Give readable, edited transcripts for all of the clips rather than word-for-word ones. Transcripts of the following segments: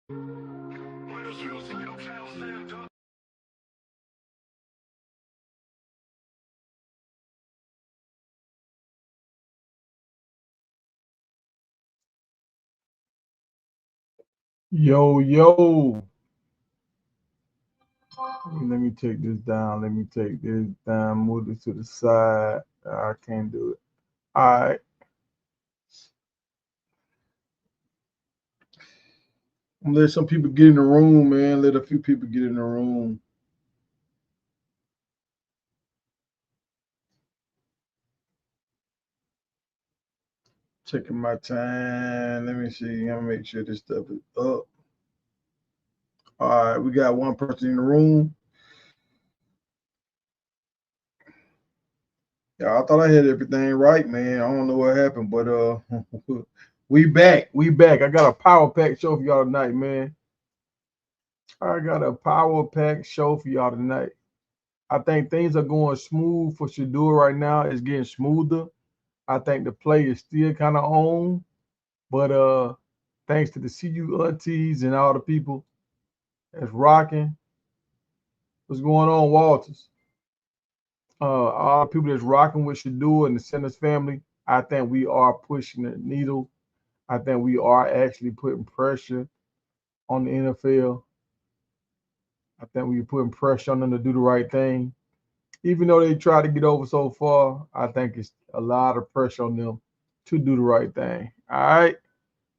Yo, yo. Let me take this down. Let me take this down. Move it to the side. I can't do it. All right. Let some people get in the room, man. Let a few people get in the room. Checking my time. Let me see. I'm gonna make sure this stuff is up. All right, we got one person in the room. Yeah, I thought I had everything right, man. I don't know what happened, but we back. We back. I got a power pack show for y'all tonight, man. I got a power pack show for y'all tonight. I think things are going smooth for Shedeur right now. It's getting smoother. I think the play is still kind of on, but thanks to the CU aunties and all the people that's rocking. What's going on, Walters? All the people that's rocking with Shedeur and the Sanders family. I think we are pushing the needle. I think we are actually putting pressure on the NFL. I think we're putting pressure on them to do the right thing. Even though they try to get over so far, I think it's a lot of pressure on them to do the right thing. All right.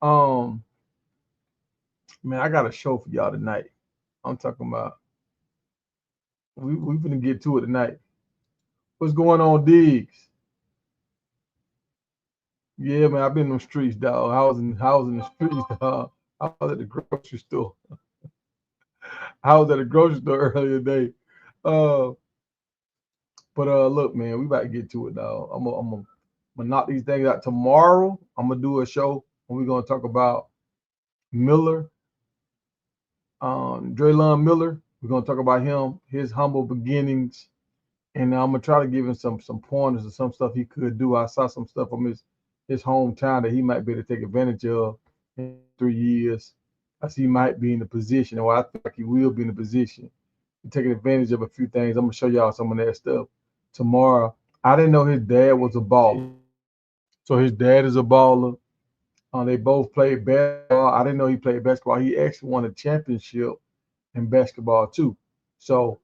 Um, man, I got a show for y'all tonight. I'm talking about we gonna get to it tonight. What's going on, Diggs? Yeah, man, I've been in the streets, dog. I was in the streets, dog. I was at the grocery store. I was at the grocery store earlier today. Uh, but look, man, we about to get to it, dog. I'm gonna knock these things out tomorrow. I'm gonna do a show and we're gonna talk about Miller, Draylon Miller. We're gonna talk about him, his humble beginnings, and I'm gonna try to give him some pointers or some stuff he could do. I saw some stuff from his hometown that he might be able to take advantage of in 3 years. I see he might be in the position, or I think he will be in the position to take advantage of a few things. I'm gonna show y'all some of that stuff tomorrow. I didn't know his dad was a baller, so his dad is a baller. They both played basketball. I didn't know he played basketball. He actually won a championship in basketball too. So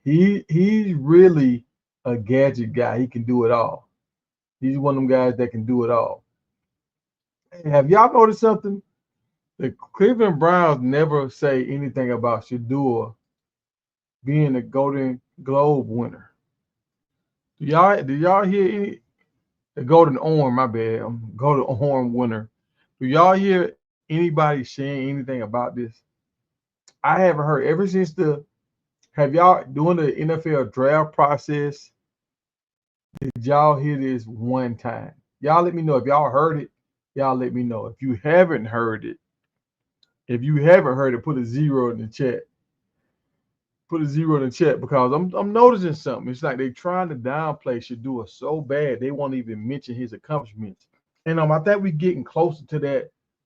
he's really a gadget guy. He can do it all. He's one of them guys that can do it all. Hey, have y'all noticed something? The Cleveland Browns never say anything about Shedeur being a Golden Globe winner. Do y'all hear any the Golden Orm? My bad, Golden Orm winner. Do y'all hear anybody saying anything about this? I haven't heard ever since the. Have y'all doing the NFL draft process? Did y'all hear this one time? Y'all let me know if y'all heard it. Y'all let me know if you haven't heard it. If you haven't heard it, put a zero in the chat. Put a zero in the chat because I'm noticing something. It's like they trying to downplay Shedeur so bad they won't even mention his accomplishments. And I think we getting closer to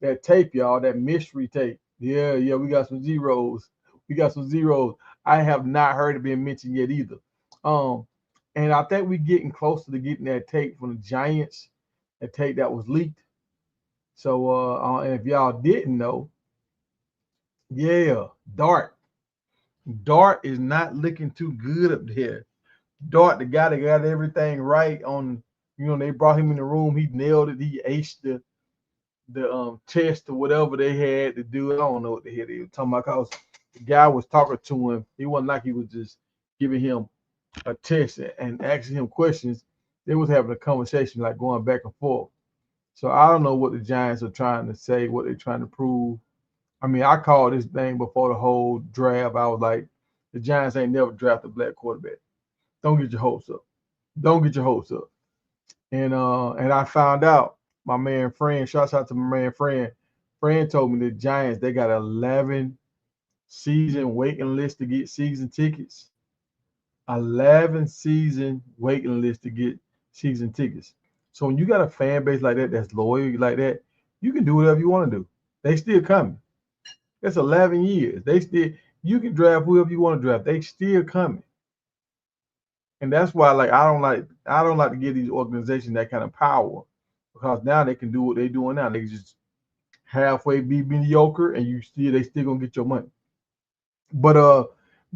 that tape, y'all. That mystery tape. Yeah, yeah, we got some zeros. We got some zeros. I have not heard it being mentioned yet either. Um, and I think we're getting closer to getting that tape from the Giants, that tape that was leaked. So, and if y'all didn't know, yeah, Dart is not looking too good up there. Dart, the guy that got everything right on, they brought him in the room. He nailed it. He aced the test or whatever they had to do. I don't know what the hell they were talking about because the guy was talking to him. It wasn't like he was just giving him a test and asking him questions. They was having a conversation like going back and forth. So I don't know what the Giants are trying to say, what they're trying to prove. I mean, I called this thing before the whole draft. I was like, the Giants ain't never drafted a black quarterback. Don't get your hopes up. Don't get your hopes up. And I found out my man friend, shouts out to my man friend. Friend told me the Giants, they got 11 season waiting list to get season tickets. 11 season waiting list to get season tickets. So when you got a fan base like that that's loyal like that, you can do whatever you want to do. They still coming. It's 11 years. They still, you can draft whoever you want to draft. They still coming. And that's why, like, I don't like to give these organizations that kind of power, because now they can do what they're doing now. They can just halfway be mediocre, and they still gonna get your money. But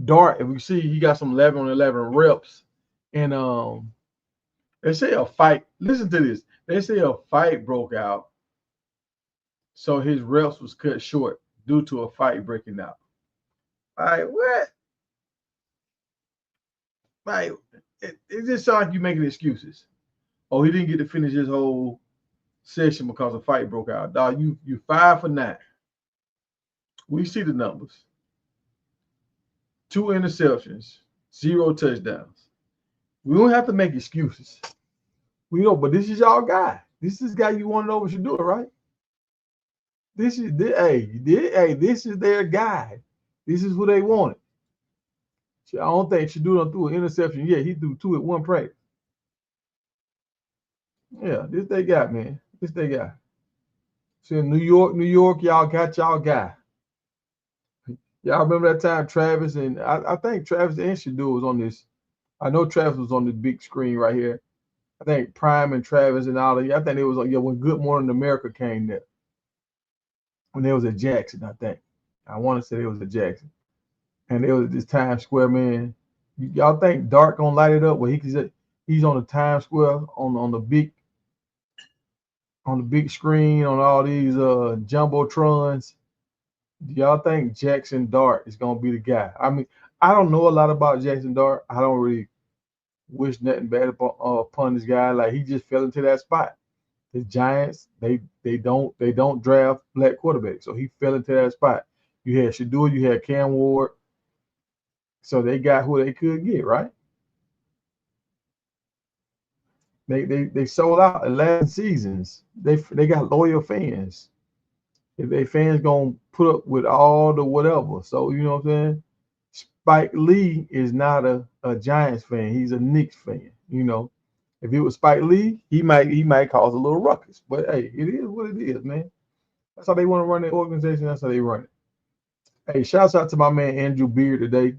Dart, if we see he got some 11 on 11 reps, and they say a fight. Listen to this. They say a fight broke out, so his reps was cut short due to a fight breaking out. Like what? Like it just sounds like you making excuses. Oh, he didn't get to finish his whole session because a fight broke out. Dog, you 5 for 9. We see the numbers: 2 interceptions, 0 touchdowns. We don't have to make excuses. We know, but this is y'all guy. This is guy you want to know what you do, right? This is their guy. This is who they wanted. I don't think Shedeur threw an interception yet. He threw 2 at one practice. Yeah, this they got, man. This they got. See, in New York, y'all got y'all guy. Y'all remember that time Travis and I think Travis and Shedeur was on this. I know Travis was on the big screen right here. I think Prime and Travis and all of you. I think it was when Good Morning America came there. When they was at Jaxson, I think. I want to say it was at Jaxson. And it was this Times Square, man. Y'all think Dark gonna light it up where he's on the Times Square on the big screen on all these jumbotrons? Do y'all think Jaxson Dart is gonna be the guy? I mean, I don't know a lot about Jaxson Dart. I don't really wish nothing bad upon this guy. Like, he just fell into that spot. The Giants, they don't draft black quarterbacks, so he fell into that spot. You had Shedeur, you had Cam Ward, so they got who they could get, right? They sold out 11 seasons. They got loyal fans. If they fans gonna put up with all the whatever, so you know what I'm saying. Spike Lee is not a Giants fan. He's a Knicks fan. You know, if it was Spike Lee, he might cause a little ruckus. But hey, it is what it is, man. That's how they want to run their organization. That's how they run it. Hey, shouts out to my man Andrew Beard today.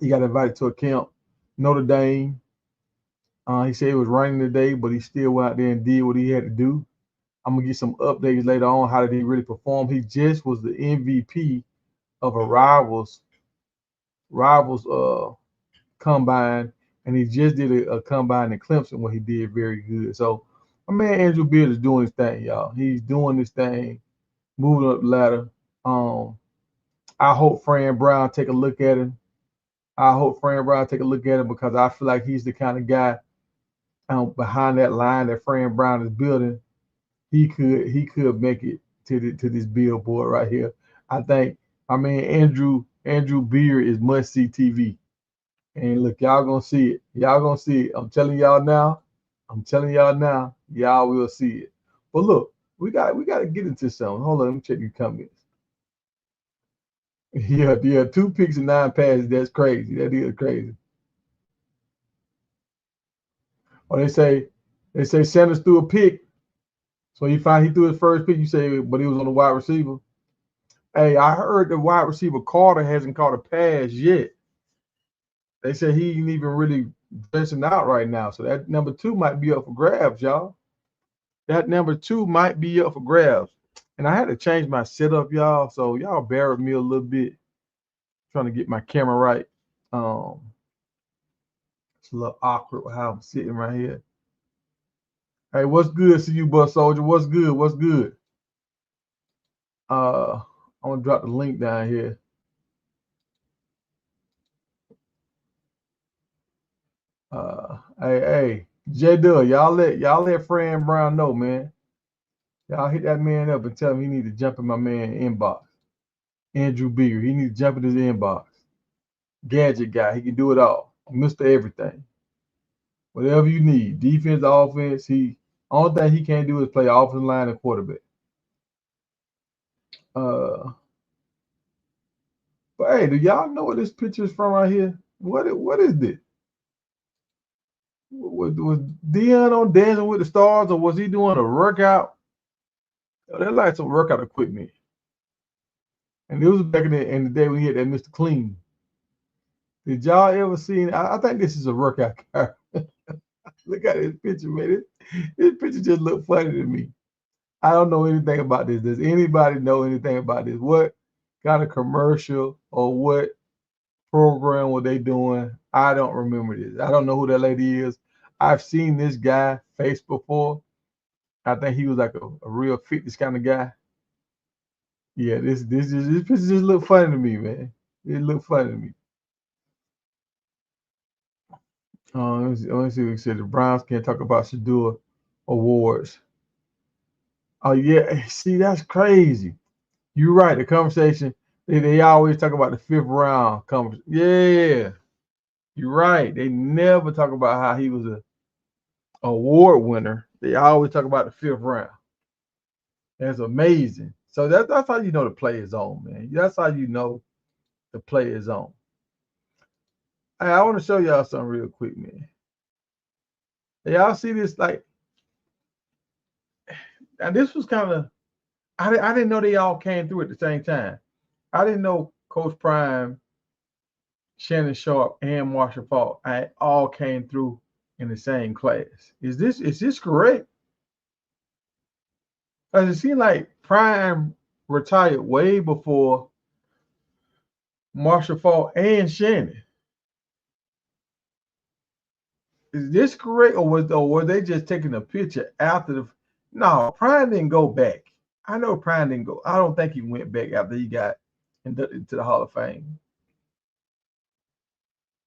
He got invited to a camp, Notre Dame. He said it was raining today, but he still went out there and did what he had to do. I'm gonna get some updates later on. How did he really perform? He just was the MVP of a rivals combine, and he just did a combine in Clemson where he did very good. So my man Andrew Beard is doing his thing, y'all. He's doing this thing, moving up the ladder. I hope Fran Brown take a look at him. Because I feel like he's the kind of guy behind that line that Fran Brown is building. He could make it to this billboard right here. I think I mean Andrew Beard is must see TV. And look, y'all gonna see it. Y'all gonna see it. I'm telling y'all now. Y'all will see it. But look, we gotta get into something. Hold on, let me check your comments. Yeah, 2 picks and 9 passes. That's crazy. That is crazy. Or they say Sanders threw a pick. So he threw his first pick. You say, but he was on the wide receiver. Hey, I heard the wide receiver Carter hasn't caught a pass yet. They said he ain't even really dressing out right now. So that number 2 might be up for grabs, y'all. That number 2 might be up for grabs. And I had to change my setup, y'all. So y'all bear with me a little bit. Trying to get my camera right. It's a little awkward with how I'm sitting right here. Hey, what's good? See you, Bus Soldier. What's good? I'm gonna drop the link down here. Hey, Shedeur, y'all let Fran Brown know, man. Y'all hit that man up and tell him he need to jump in my man inbox. Andrew Beard, he need to jump in his inbox. Gadget guy, he can do it all. Mr. Everything. Whatever you need, defense, offense, only thing he can't do is play offensive line and quarterback. But hey, do y'all know what this picture is from right here? What is this? Was Dion on Dancing with the Stars, or was he doing a workout? Oh, that's like some workout equipment. And it was back in the day when he had that Mr. Clean. Did y'all ever see? I think this is a workout car. Look at this picture, man. This picture just look funny to me. I don't know anything about this. Does anybody know anything about this? What kind of commercial or what program were they doing? I don't remember this. I don't know who that lady is. I've seen this guy face before. I think he was like a real fitness kind of guy. Yeah, this picture just look funny to me, man. It looked funny to me. Let me see what he said. The Browns can't talk about Shedeur awards. Oh yeah, see that's crazy. You're right. The conversation they always talk about the fifth round conversation. Yeah, you're right. They never talk about how he was a award winner. They always talk about the fifth round. That's amazing. So that's how you know the play is on, man. That's how you know the play is on. Hey, I want to show y'all something real quick, man. Y'all see this? Like, and this was kind of I didn't know they all came through at the same time. I didn't know Coach Prime, Shannon Sharp, and Marshall Falk all came through in the same class. Is this correct? Because it seemed like Prime retired way before Marshall Falk and Shannon. Is this correct, or were they just taking a picture after the? No, Prime didn't go back. I know Prime didn't go. I don't think he went back after he got inducted into the Hall of Fame.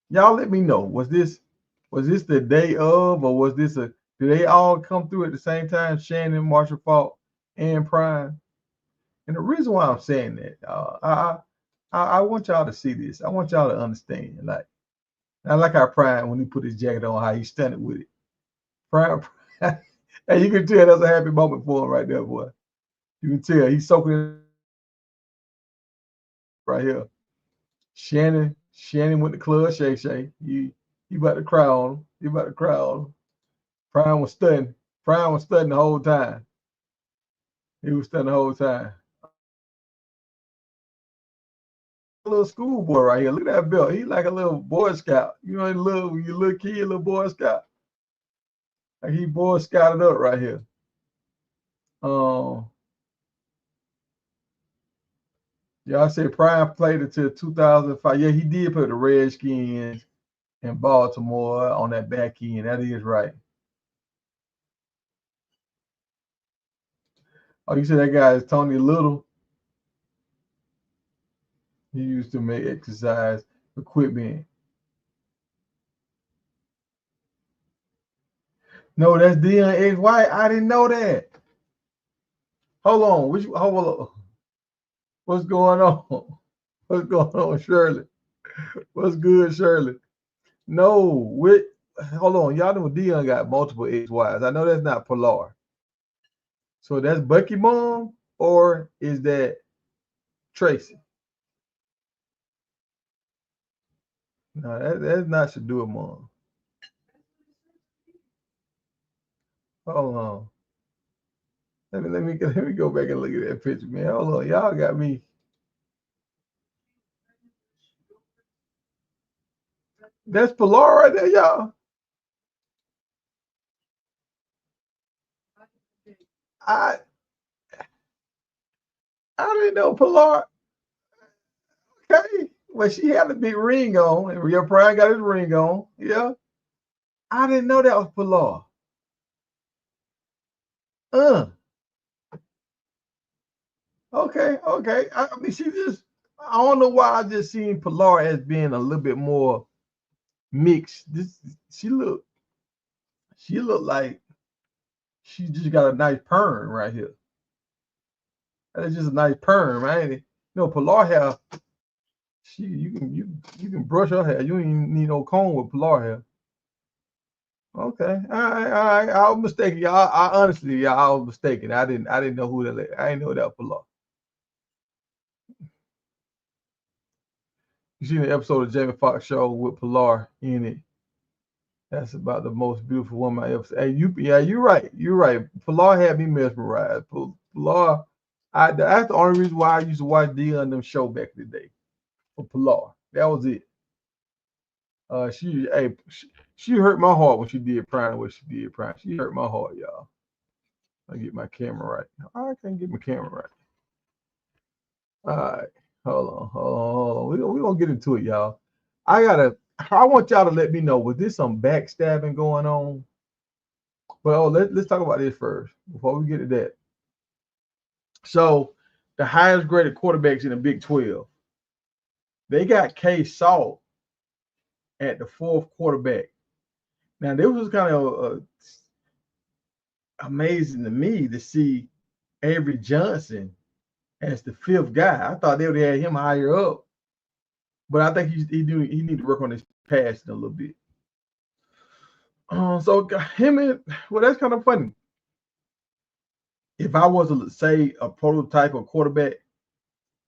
Y'all let me know. Was this the day of, or was this a? Do they all come through at the same time? Shannon, Marshall Falk, and Prime. And the reason why I'm saying that, I want y'all to see this. I want y'all to understand. Like I like how Prime when he put his jacket on, how he stunned with it. Prime, and you can tell that's a happy moment for him right there, boy. You can tell he's soaking right here. Shannon went to club Shay Shay. He about to cry on him. He about to cry on him. Prime was studying. Prime was studying the whole time. He was studying the whole time. A little schoolboy right here. Look at that belt. He's like a little Boy Scout. You know, you little kid, little Boy Scout. Like he Boy Scouted up right here. Um, y'all say Prime played until 2005. Yeah, he did play the Redskins in Baltimore on that back end. That is right. Oh, you said that guy is Tony Little. He used to make exercise equipment. No, that's Dion X White. I didn't know that. Hold on. Hold on. What's going on? What's going on, Shirley? What's good, Shirley? No, hold on. Y'all know Dion got multiple ex-wives. I know that's not Pilar. So that's Bucky mom, or is that Tracy? No, that's not Shedeur mom. Hold on. Let me go back and look at that picture, man. Hold on. Y'all got me. That's Pilar right there, y'all. I I didn't know Pilar. Okay. Well, she had a big ring on, and Real Pride got his ring on. Yeah. I didn't know that was Pilar. Uh. Okay. Okay. I mean, I don't know why I just seen Pilar as being a little bit more mixed. She look. She look like she just got a nice perm right here. That's just a nice perm, right? You know, Pilar hair. You can brush her hair. You don't even need no comb with Pilar hair. Okay. All right. I was mistaken. Y'all. I honestly, y'all, I was mistaken. I didn't know who that. I didn't know that was Pilar. You seen the episode of Jamie Foxx show with Pilar in it. That's about the most beautiful woman I ever seen. Hey, yeah, you're right. You're right. Pilar had me mesmerized. Pilar, That's the only reason why I used to watch Dion them show back in the day for Pilar. That was it. She hurt my heart when she did Prime. What she did Prime. She hurt my heart, y'all. I get my camera right. I can't get my camera right. All right, hold on. We gonna get into it, y'all. I want y'all to let me know, was this some backstabbing going on? Well, let's talk about this first before we get to that. So, the highest graded quarterbacks in the Big 12, they got K Salt at the fourth quarterback. Now, this was kind of amazing to me to see Avery Johnson as the fifth guy. I thought they would have had him higher up, but I think he need to work on his passing a little bit. So him and well, that's kind of funny. If I was to say a prototype of quarterback,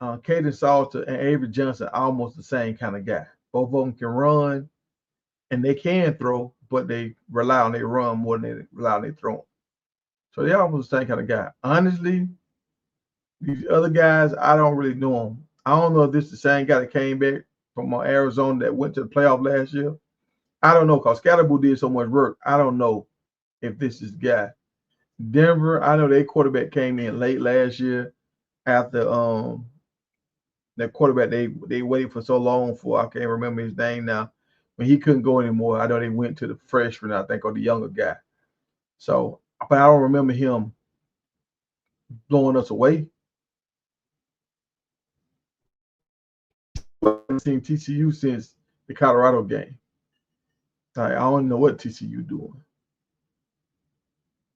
Caden Salter and Avery Johnson are almost the same kind of guy. Both of them can run and they can throw, but they rely on their run more than they rely on their throw. So they're almost the same kind of guy. Honestly, these other guys, I don't really know them. I don't know if this is the same guy that came back from Arizona that went to the playoff last year. I don't know because Scatterboo did so much work. I don't know if this is the guy. Denver, I know their quarterback came in late last year after that quarterback they waited for so long for. I can't remember his name now. When he couldn't go anymore, I know they went to the freshman, I think, or the younger guy. So, but I don't remember him blowing us away. I've seen TCU since the Colorado game. I don't know what TCU doing.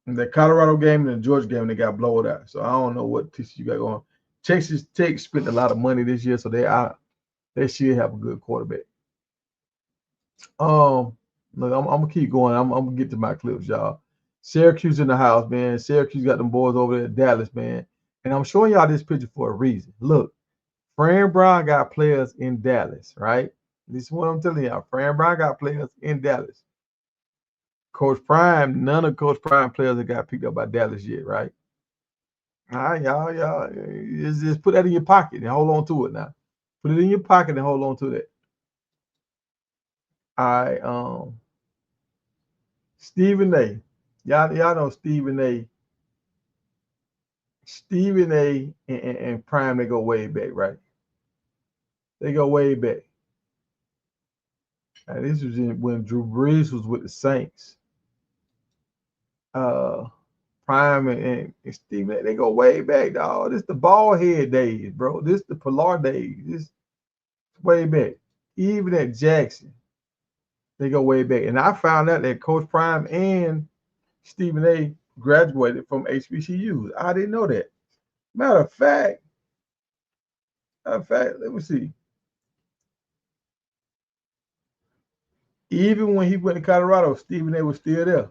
In the Colorado game and the Georgia game, they got blown out. So I don't know what TCU got going. Texas Tech spent a lot of money this year, so they should have a good quarterback. Look, I'm gonna keep going. I'm gonna get to my clips, y'all. Syracuse in the house, man. Syracuse got them boys over there at Dallas, man. And I'm showing y'all this picture for a reason. Look, Fran Brown got players in Dallas, right? This is what I'm telling y'all. Fran Brown got players in Dallas. Coach Prime, none of Coach Prime players that got picked up by Dallas yet, right? All right, y'all, just put that in your pocket and hold on to it now. Put it in your pocket and hold on to that. All right, Stephen A. Y'all know Stephen A. Stephen A. and Prime, they go way back, right? They go way back. And this was when Drew Brees was with the Saints. Prime and Stephen, they go way back, dog. This the ball head days, bro. This the Pilar days. This way back. Even at Jaxson, they go way back. And I found out that Coach Prime and Stephen A. graduated from HBCUs. I didn't know that. Matter of fact, let me see. Even when he went to Colorado, Stephen A. was still there.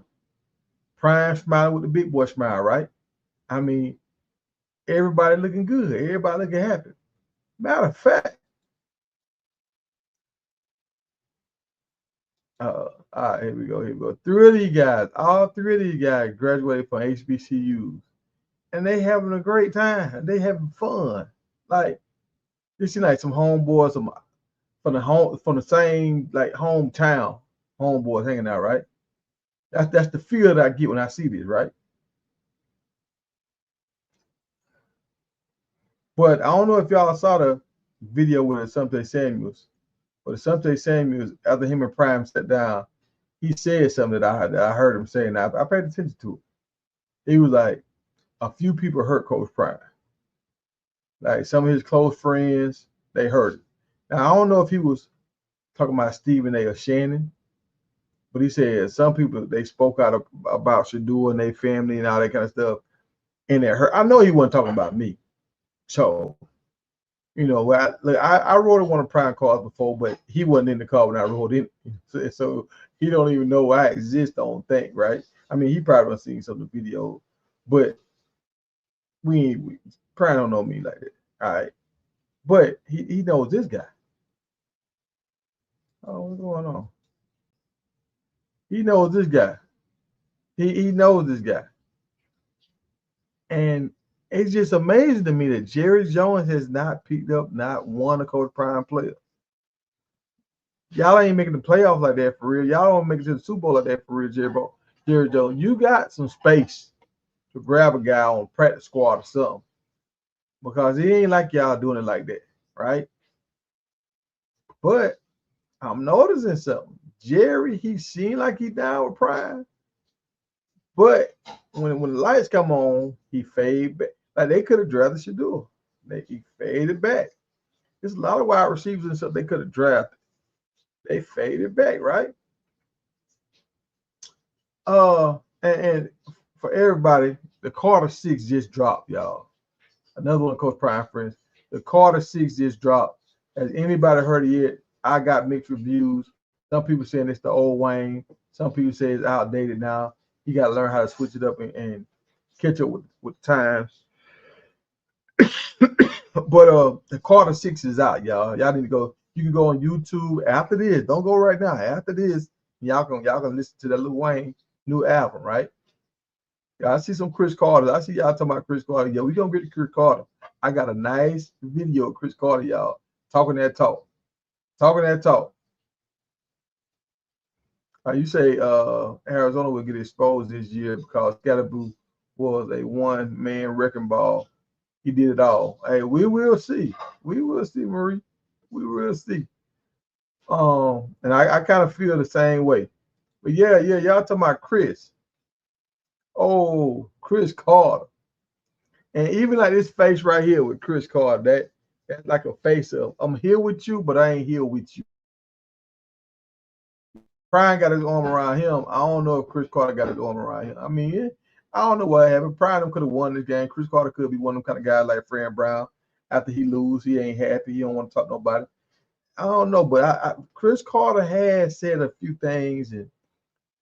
Prime smiling with the big boy smile, right? I mean, everybody looking good. Everybody looking happy. Matter of fact, all right, here we go. All three of these guys graduated from HBCUs. And they having a great time. They having fun. Like, you see like some homeboys from the same like hometown homeboys hanging out, right? That's the feel that I get when I see this, right? But I don't know if y'all saw the video with Asante Samuels. But Asante Samuels, after him and Prime sat down, he said something that I heard him saying. I paid attention to it. He was like, a few people hurt Coach Prime. Like some of his close friends, they heard it. Now I don't know if he was talking about Stephen A. or Shannon, but he said some people they spoke out about Shedeur and their family and all that kind of stuff, and it hurt. I know he wasn't talking about me. So, I wrote one of Prime calls before, but he wasn't in the car when I wrote it. So he don't even know I exist on thing, right? I mean, he probably done seen some of the videos, but we Prime don't know me like that. All right. But he knows this guy. Oh, what's going on? He knows this guy. He knows this guy. And It's just amazing to me that Jerry Jones has not picked up not one of Coach Prime player. Y'all ain't making the playoffs like that for real. Y'all don't make it to the Super Bowl like that for real, Jerry Jones. You got some space to grab a guy on practice squad or something. Because it ain't like y'all doing it like that, right? But I'm noticing something. Jerry, he seemed like he down with Prime. But when the lights come on, he fade back. Like they could have drafted Shedeur. He faded back. There's a lot of wide receivers and stuff they could have drafted. They faded back, right? And for everybody, the Carter 6 just dropped, y'all. Another one of Coach Prime friends. The Carter 6 just dropped. Has anybody heard it yet? I got mixed reviews. Some people saying it's the old Wayne. Some people say it's outdated now. You got to learn how to switch it up and catch up with times. But the Carter 6 is out, y'all. Y'all need to go. You can go on YouTube after this. Don't go right now. After this, y'all can listen to that Lil Wayne new album, right? Yeah, I see some Chris Carter. I see y'all talking about Chris Carter. Yeah, we gonna get to Chris Carter. I got a nice video of Chris Carter, y'all, talking that talk. Talking that talk. You say Arizona will get exposed this year because Scalaboo was a one-man wrecking ball. He did it all. Hey, we will see. We will see, Marie. We will see. And I kind of feel the same way. But yeah, y'all talking about Chris. Oh, Chris Carter. And even like this face right here with Chris Carter, that's like a face of I'm here with you, but I ain't here with you. Prime got his arm around him. I don't know if Chris Carter got his arm around him. I mean, yeah, I don't know what happened. Prime could have won this game. Chris Carter could be one of them kind of guys like Fran Brown. After he lose, he ain't happy. He don't want to talk to nobody. I don't know, but Chris Carter has said a few things, and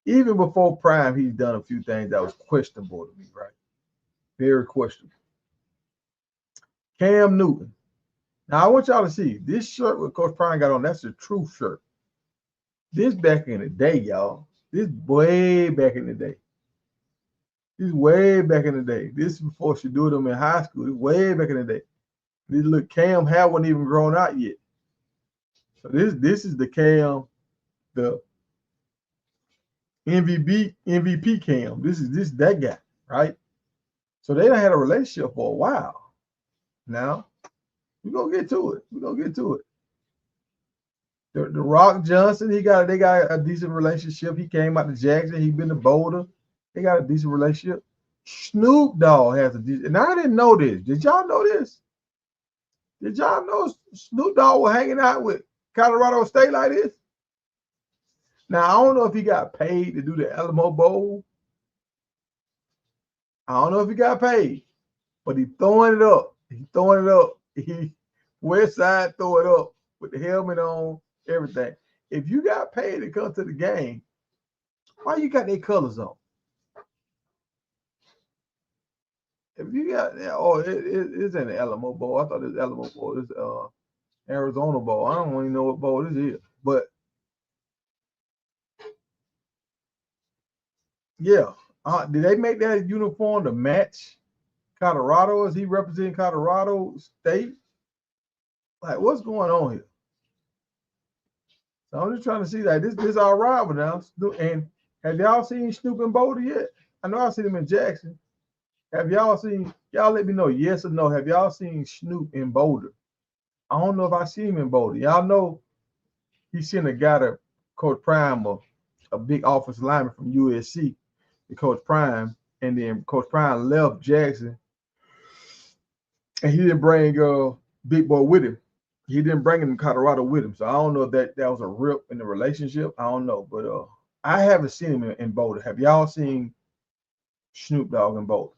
even before Prime, he's done a few things that was questionable to me, right? Very questionable. Cam Newton. Now I want y'all to see this shirt with Coach Prime got on. That's the true shirt. This back in the day, y'all. This way back in the day. This way back in the day. This is before she do them in high school. This way back in the day. This look, Cam hair wasn't even grown out yet. So this is the Cam, the MVP Cam. This is that guy, right? So they done had a relationship for a while. Now we're gonna get to it. We're gonna get to it. The Rock Johnson, they got a decent relationship. He came out to Jaxson. He been to Boulder. They got a decent relationship. Snoop Dogg has a decent, and I didn't know this. Did y'all know this? Did y'all know Snoop Dogg was hanging out with Colorado State like this? Now I don't know if he got paid to do the Alamo Bowl. I don't know if he got paid, but he throwing it up. He throwing it up. He West Side throw it up with the helmet on, everything. If you got paid to come to the game, why you got their colors on? If you got, it's in the Alamo Bowl. I thought it was Alamo Bowl. It's Arizona Bowl. I don't even know what bowl this is, but yeah. Did they make that uniform to match Colorado? Is he representing Colorado State? Like, what's going on here? So I'm just trying to see like this our rival now. And have y'all seen Snoop and Boulder yet? I know I see them in Jaxson. Have y'all seen? Y'all let me know yes or no. Have y'all seen Snoop in Boulder? I don't know if I see him in Boulder. Y'all know he sent a guy to Coach Prime, a big offensive lineman from USC, to Coach Prime, and then Coach Prime left Jaxson, and he didn't bring Big Boy with him. He didn't bring him to Colorado with him. So I don't know if that was a rip in the relationship. I don't know, but I haven't seen him in Boulder. Have y'all seen Snoop Dogg in Boulder?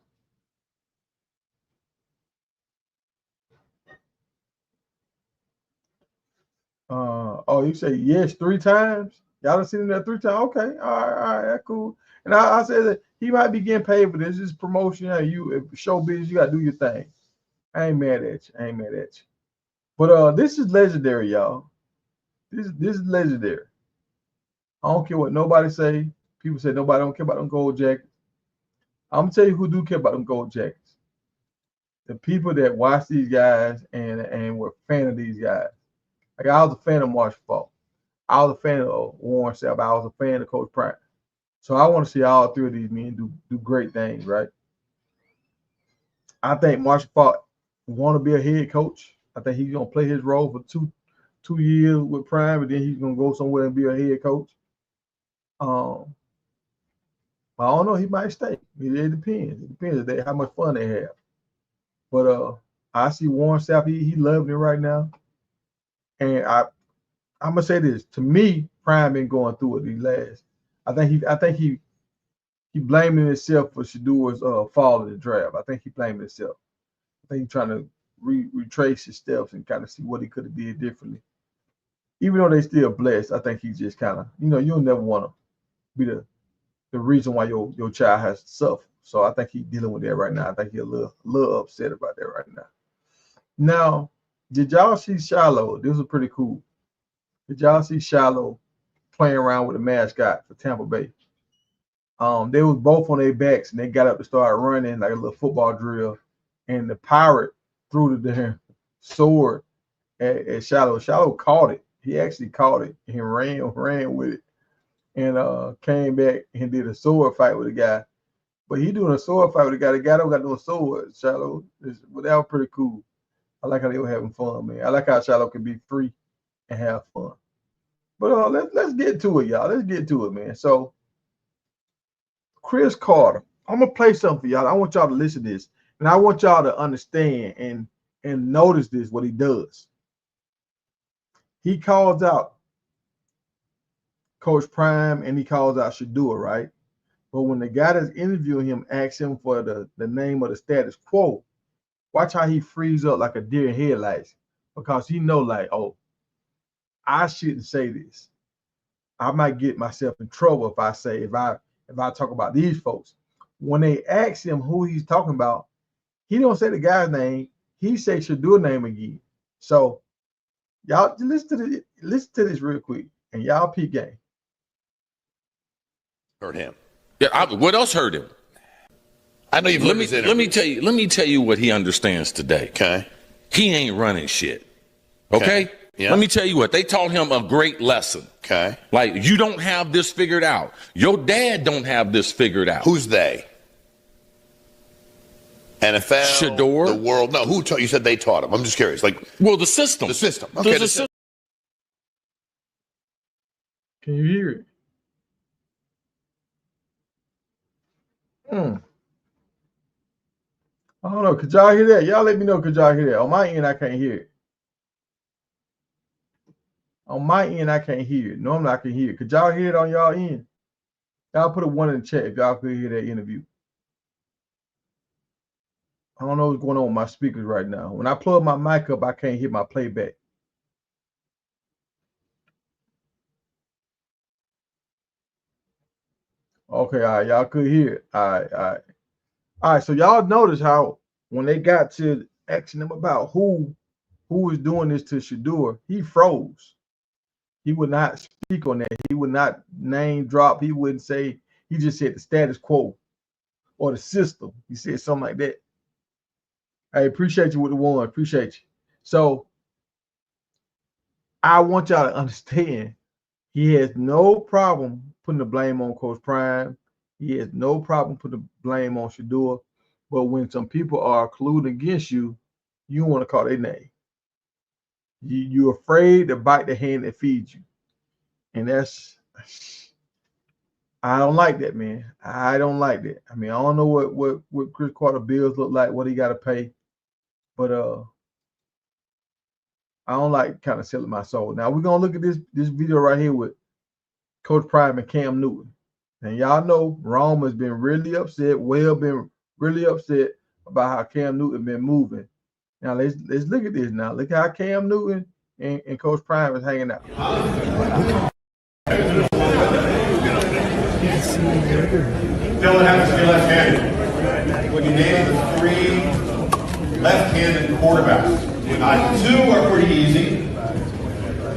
You say yes 3 times? Y'all done seen him there 3 times? Okay, all right, that's cool. And I said that he might be getting paid for this. This is promotion. You show business, you gotta do your thing. I ain't mad at you. I ain't mad at you. But this is legendary, y'all. This is legendary. I don't care what nobody say. People say nobody don't care about them gold jackets. I'm gonna tell you who do care about them gold jackets. the people that watch these guys and were a fan of these guys. Like I was a fan of Marshall Faulk. I was a fan of Warren Sapp. I was a fan of Coach Prime. So I want to see all three of these men do great things, right? I think Marshall Faulk want to be a head coach. I think he's gonna play his role for two years with Prime, and then he's gonna go somewhere and be a head coach. I don't know. He might stay. It depends. It depends how much fun they have. But I see Warren Sapp. He loving it right now. And I'm gonna say this. To me, Prime been going through it these last. I think he blaming himself for Shedeur's fall of the draft. I think he blaming himself. I think he's trying to retrace his steps and kind of see what he could have did differently. Even though they still blessed, I think he's just kind of, you'll never want to be the reason why your child has to suffer. So I think he's dealing with that right now. I think he's a little upset about that right now. Now, did y'all see Shiloh? This was pretty cool. Did y'all see Shiloh playing around with the mascot for Tampa Bay? They was both on their backs and they got up to start running like a little football drill. And the pirate threw the damn sword at Shiloh. Shiloh caught it. He actually caught it and ran with it. And came back and did a sword fight with a guy. But he doing a sword fight with a guy. The guy don't got no sword, Shiloh. But that was pretty cool. I like how they were having fun, man. I like how Shiloh can be free and have fun. But let's get to it, y'all. Let's get to it, man. So, Chris Carter. I'm going to play something for y'all. I want y'all to listen to this. And I want y'all to understand and notice this, what he does. He calls out Coach Prime and he calls out Shedeur, right? But when the guy that's interviewing him asks him for the name of the status quo, watch how he frees up like a deer in headlights because he know like, oh, I shouldn't say this. I might get myself in trouble if I talk about these folks. When they ask him who he's talking about, he don't say the guy's name. He say Shedeur's name again. So y'all listen to this real quick and y'all peep game. Hurt him. Yeah, what else hurt him? I know you've let me tell you what he understands today. Okay. He ain't running shit. Okay? Yeah. Let me tell you what. They taught him a great lesson. Okay. Like, you don't have this figured out. Your dad don't have this figured out. Who's they? NFL, Shedeur, the world. No, who taught you? Said they taught him. I'm just curious. Like, well, the system. The system. Okay. The system. Can you hear it? I don't know. Could y'all hear that? Y'all let me know. Could y'all hear that? On my end, I can't hear it. On my end, I can't hear it. Normally, I can hear it. Could y'all hear it on y'all end? Y'all put a 1 in the chat if y'all could hear that interview. I don't know what's going on with my speakers right now. When I plug my mic up, I can't hear my playback. Okay, all right, y'all could hear it. All right. So y'all notice how when they got to asking them about who is doing this to Shedeur, he froze. He would not speak on that. He would not name drop. He wouldn't say. He just said the status quo or the system. He said something like that. I appreciate you with the 1. Appreciate you. So I want y'all to understand he has no problem putting the blame on Coach Prime. He has no problem putting the blame on Shedeur. But when some people are colluding against you, you want to call their name. You're afraid to bite the hand that feeds you. And I don't like that, man. I don't like that. I mean, I don't know what Chris Carter bills look like, what he got to pay. But I don't like kind of selling my soul. Now we're gonna look at this video right here with Coach Prime and Cam Newton. And y'all know Rome has been really upset. Well, been really upset about how Cam Newton been moving. Now let's look at this. Now look how Cam Newton and Coach Prime is hanging out. Dylan happens to be left-handed. He named 3 left-handed quarterbacks. 2 are pretty easy.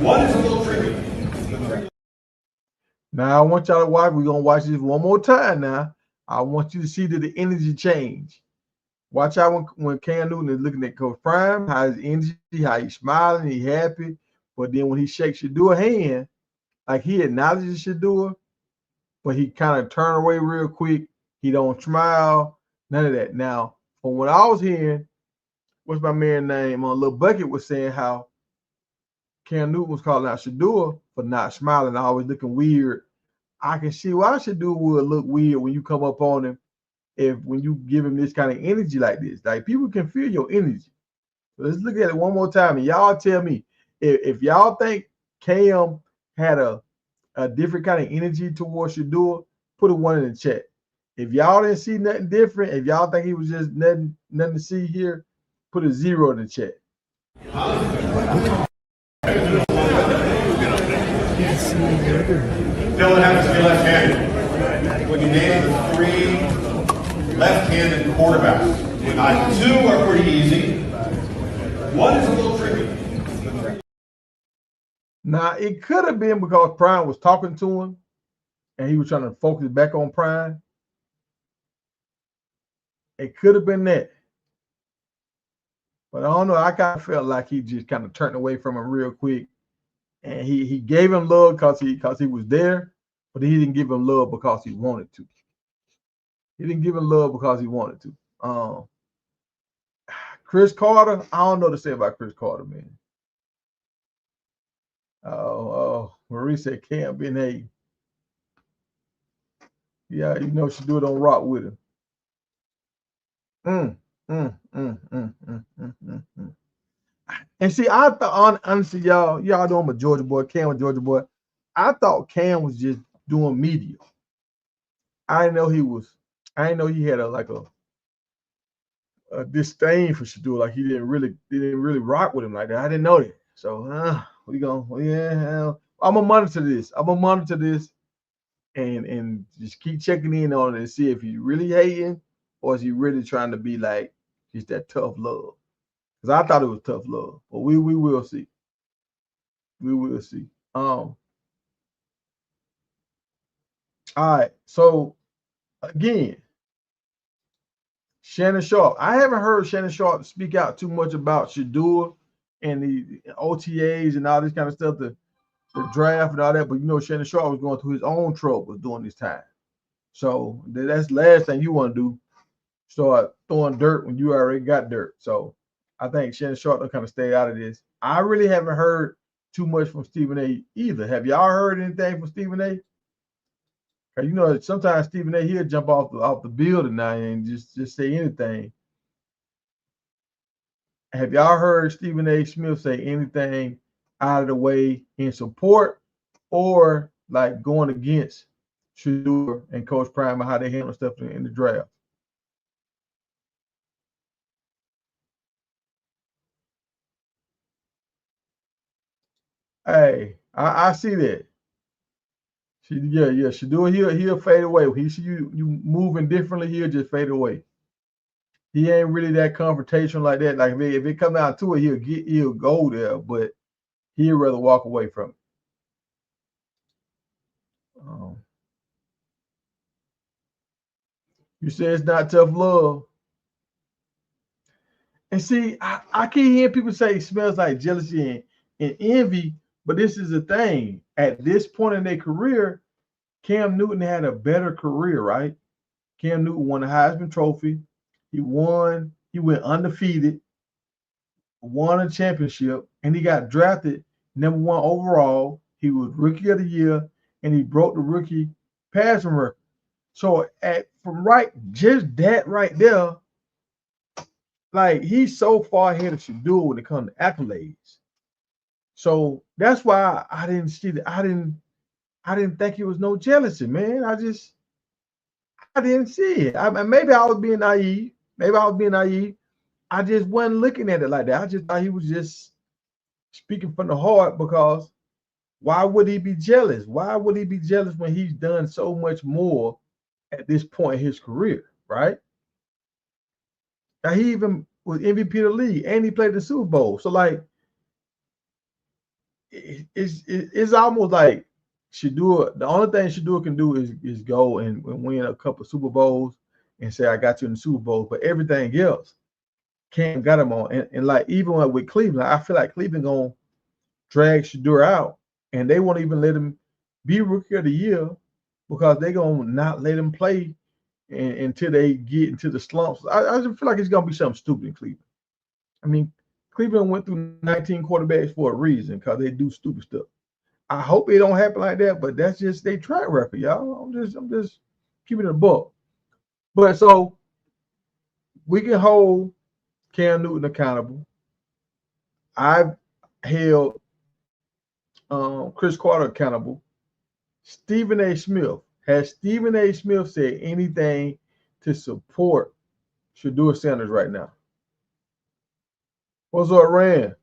1 is a little tricky. Now I want y'all to watch. We're gonna watch this one more time. Now I want you to see the energy change. Watch out when Cam Newton is looking at Coach Prime, how his energy, how he's smiling, he happy. But then when he shakes Shedeur hand, like he acknowledges Shedeur, but he kind of turn away real quick. He don't smile, none of that. Now, from what I was hearing, what's my man name? Lil Bucket was saying how Cam Newton was calling out Shedeur for not smiling, always looking weird. I can see why Shedeur would look weird when you come up on him when you give him this kind of energy like this. Like people can feel your energy. So let's look at it one more time, and y'all tell me if y'all think Cam had a different kind of energy towards Shedeur, put a 1 in the chat. If y'all didn't see nothing different, if y'all think he was just nothing to see here, put a 0 in the chat. Dylan happens to be left-handed. When you name the 3 left-handed quarterbacks, with 2 are pretty easy. 1 is a little tricky. Now, it could have been because Prime was talking to him and he was trying to focus back on Prime. It could have been that. But I don't know. I kind of felt like he just kind of turned away from him real quick. And he gave him love because he was there, but he didn't give him love because he wanted to. He didn't give him love because he wanted to. Chris Carter, I don't know what to say about Chris Carter, man. Marie said Cam been hating. Yeah, you know Shedeur don't rock with him. And see, I thought honestly, y'all know I'm a Georgia boy. Cam a Georgia boy. I thought Cam was just doing media. I didn't know he had a disdain for Shedeur. Like he didn't really rock with him like that. I didn't know that. So I'm gonna monitor this. And just keep checking in on it and see if he's really hating or is he really trying to be like just that tough love. Because I thought it was tough love, but we will see. We will see. All right. So again, Shannon Sharp. I haven't heard Shannon Sharp speak out too much about Shedeur and the OTAs and all this kind of stuff, the draft and all that. But you know, Shannon Sharp was going through his own troubles during this time. So that's the last thing you want to do. Start throwing dirt when you already got dirt. So I think Shannon Sharp will kind of stay out of this. I really haven't heard too much from Stephen A. either. Have y'all heard anything from Stephen A? Cause you know sometimes Stephen A. he'll jump off the building now and just say anything. Have y'all heard Stephen A. Smith say anything out of the way in support or like going against Shedeur and Coach Prime and how they handle stuff in the draft? Hey, I see that. Shedeur, he'll fade away. He see you moving differently, he'll just fade away. He ain't really that confrontational like that. Like if it come down to it, he'll go there, but he'd rather walk away from it. You say it's not tough love. And see, I keep hearing people say it smells like jealousy and envy, but this is the thing. At this point in their career, Cam Newton had a better career, right? Cam Newton won the Heisman Trophy. He went undefeated, won a championship, and he got drafted #1 overall. He was Rookie of the Year, and he broke the rookie passing record. So just that right there, like he's so far ahead of Shedeur when it comes to accolades. So that's why I didn't see that. I didn't think it was no jealousy, man. I didn't see it. Maybe I was being naive. I just wasn't looking at it like that. I just thought he was just speaking from the heart because why would he be jealous? Why would he be jealous when he's done so much more at this point in his career, right? Now he even was MVP of the league and he played the Super Bowl. So like, it's almost like Shedeur. The only thing Shedeur can do is go and win a couple of Super Bowls and say I got you in the Super Bowl, but everything else Cam got him on. And like even with Cleveland, I feel like Cleveland gonna drag Shedeur out, and they won't even let him be Rookie of the Year because they're gonna not let him play until they get into the slumps. I just feel like it's gonna be something stupid in Cleveland. I mean, Cleveland went through 19 quarterbacks for a reason because they do stupid stuff. I hope it don't happen like that, but that's just their track record, y'all. I'm just keeping it a buck. But so we can hold Cam Newton accountable. I've held Chris Carter accountable. Stephen A. Smith. Has Stephen A. Smith said anything to support Shedeur Sanders right now? What's up, Rand?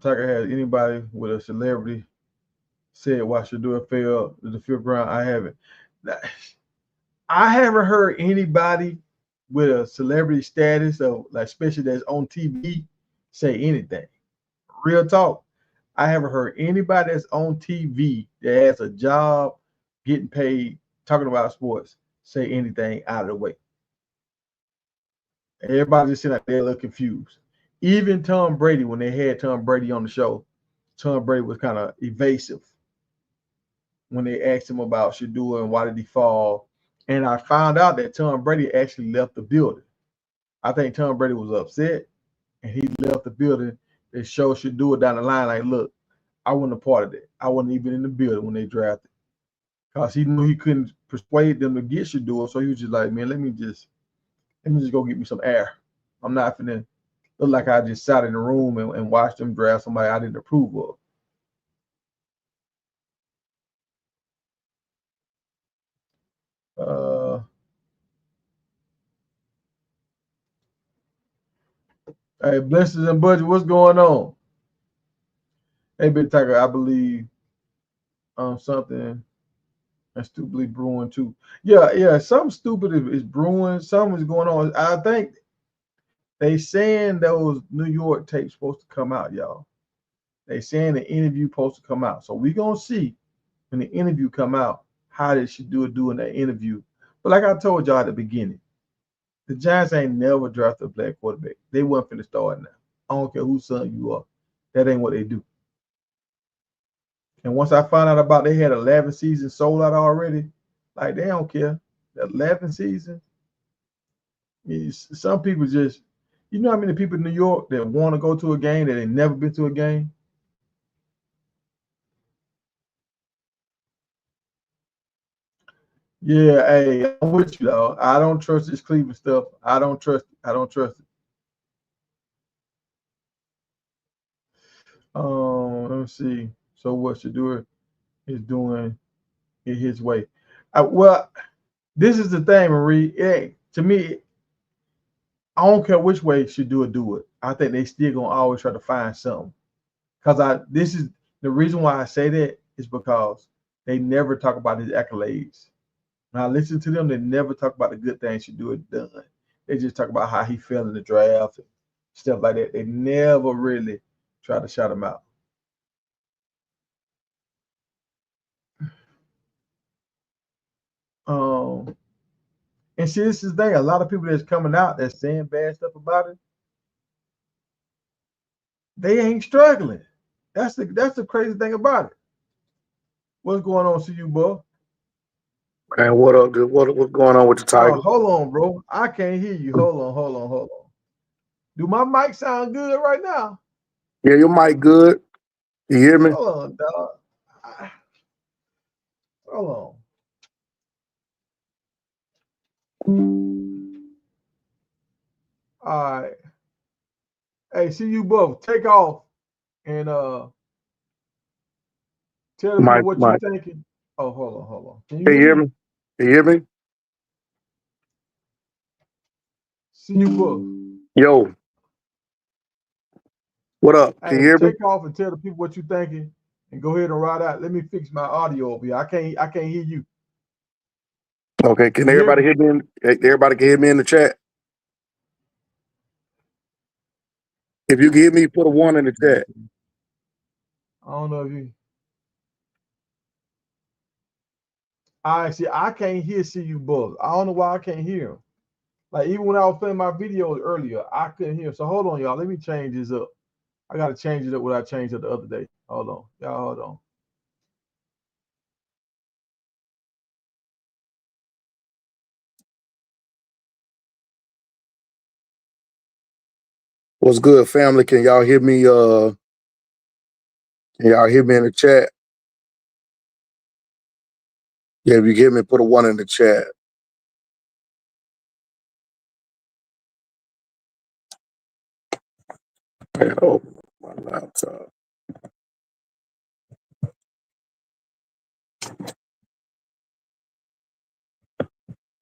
Tucker, has anybody with a celebrity said why Shedeur failed to the fifth round? I haven't. I haven't heard anybody with a celebrity status, of like especially that's on TV, say anything. Real talk. I haven't heard anybody that's on TV that has a job, getting paid, talking about sports, say anything out of the way. Everybody just seemed like they're a little confused. Even Tom Brady, when they had Tom Brady on the show, Tom Brady was kind of evasive when they asked him about Shedeur and why did he fall. And I found out that Tom Brady actually left the building. I think Tom Brady was upset, and he left the building to show Shedeur down the line, like, look, I wasn't a part of it. I wasn't even in the building when they drafted. Because he knew he couldn't persuade them to get Shedeur, so he was just like, man, let me just go get me some air. I'm not finna look like I just sat in the room and watched them draft somebody I didn't approve of. Hey, Blessings and Budget, what's going on? Hey, Big Tiger, I believe something that's stupidly brewing too. Yeah, something stupid is brewing. Something is going on. I think they saying those New York tapes supposed to come out, y'all. They saying the interview supposed to come out. So we gonna see when the interview come out how they should do in that interview. But like I told y'all at the beginning, the Giants ain't never drafted a black quarterback. They wasn't finna start now. I don't care whose son you are. That ain't what they do. And once I found out about they had 11 seasons sold out already, like they don't care. 11 seasons. Some people just, you know how many people in New York that want to go to a game that they never been to a game? Yeah, hey, I'm with you though. I don't trust this Cleveland stuff. I don't trust it. Let me see. So what Shedeur is doing in his way. Well, this is the thing, Marie. Hey, to me, I don't care which way Shedeur do it. I think they still gonna always try to find something. Because this is the reason why I say that is because they never talk about his accolades. When I listen to them, they never talk about the good things Shedeur done. They just talk about how he fell in the draft and stuff like that. They never really try to shout him out. And see, this is the thing. A lot of people that's coming out that's saying bad stuff about it, they ain't struggling. That's the crazy thing about it. What's going on, CU Bull? And what up? What's going on with the Tiger? Oh, hold on, bro. I can't hear you. Hold on. Do my mic sound good right now? Yeah, your mic good. You hear me? Hold on, dog. Hold on. All right. Hey, see you both. Take off and tell me what you're thinking. Oh, hold on. Can you hear me? Can you hear me? See you both. Yo. What up? Can you hear me? Take off and tell the people what you're thinking and go ahead and ride out. Let me fix my audio over here. I can't hear you. Okay, can everybody hear me? Everybody can hear me in the chat. If you can hear me, put a 1 in the chat. I don't know if you. I see. I can't hear CU Buzz. I don't know why I can't hear him. Like even when I was playing my videos earlier, I couldn't hear him. So hold on, y'all. Let me change this up. I gotta change it up what I changed it the other day. Hold on, y'all. Hold on. What's good, family? Can y'all hear me? Can y'all hear me in the chat? Yeah, if you hear me, put a 1 in the chat. Man, oh, my laptop.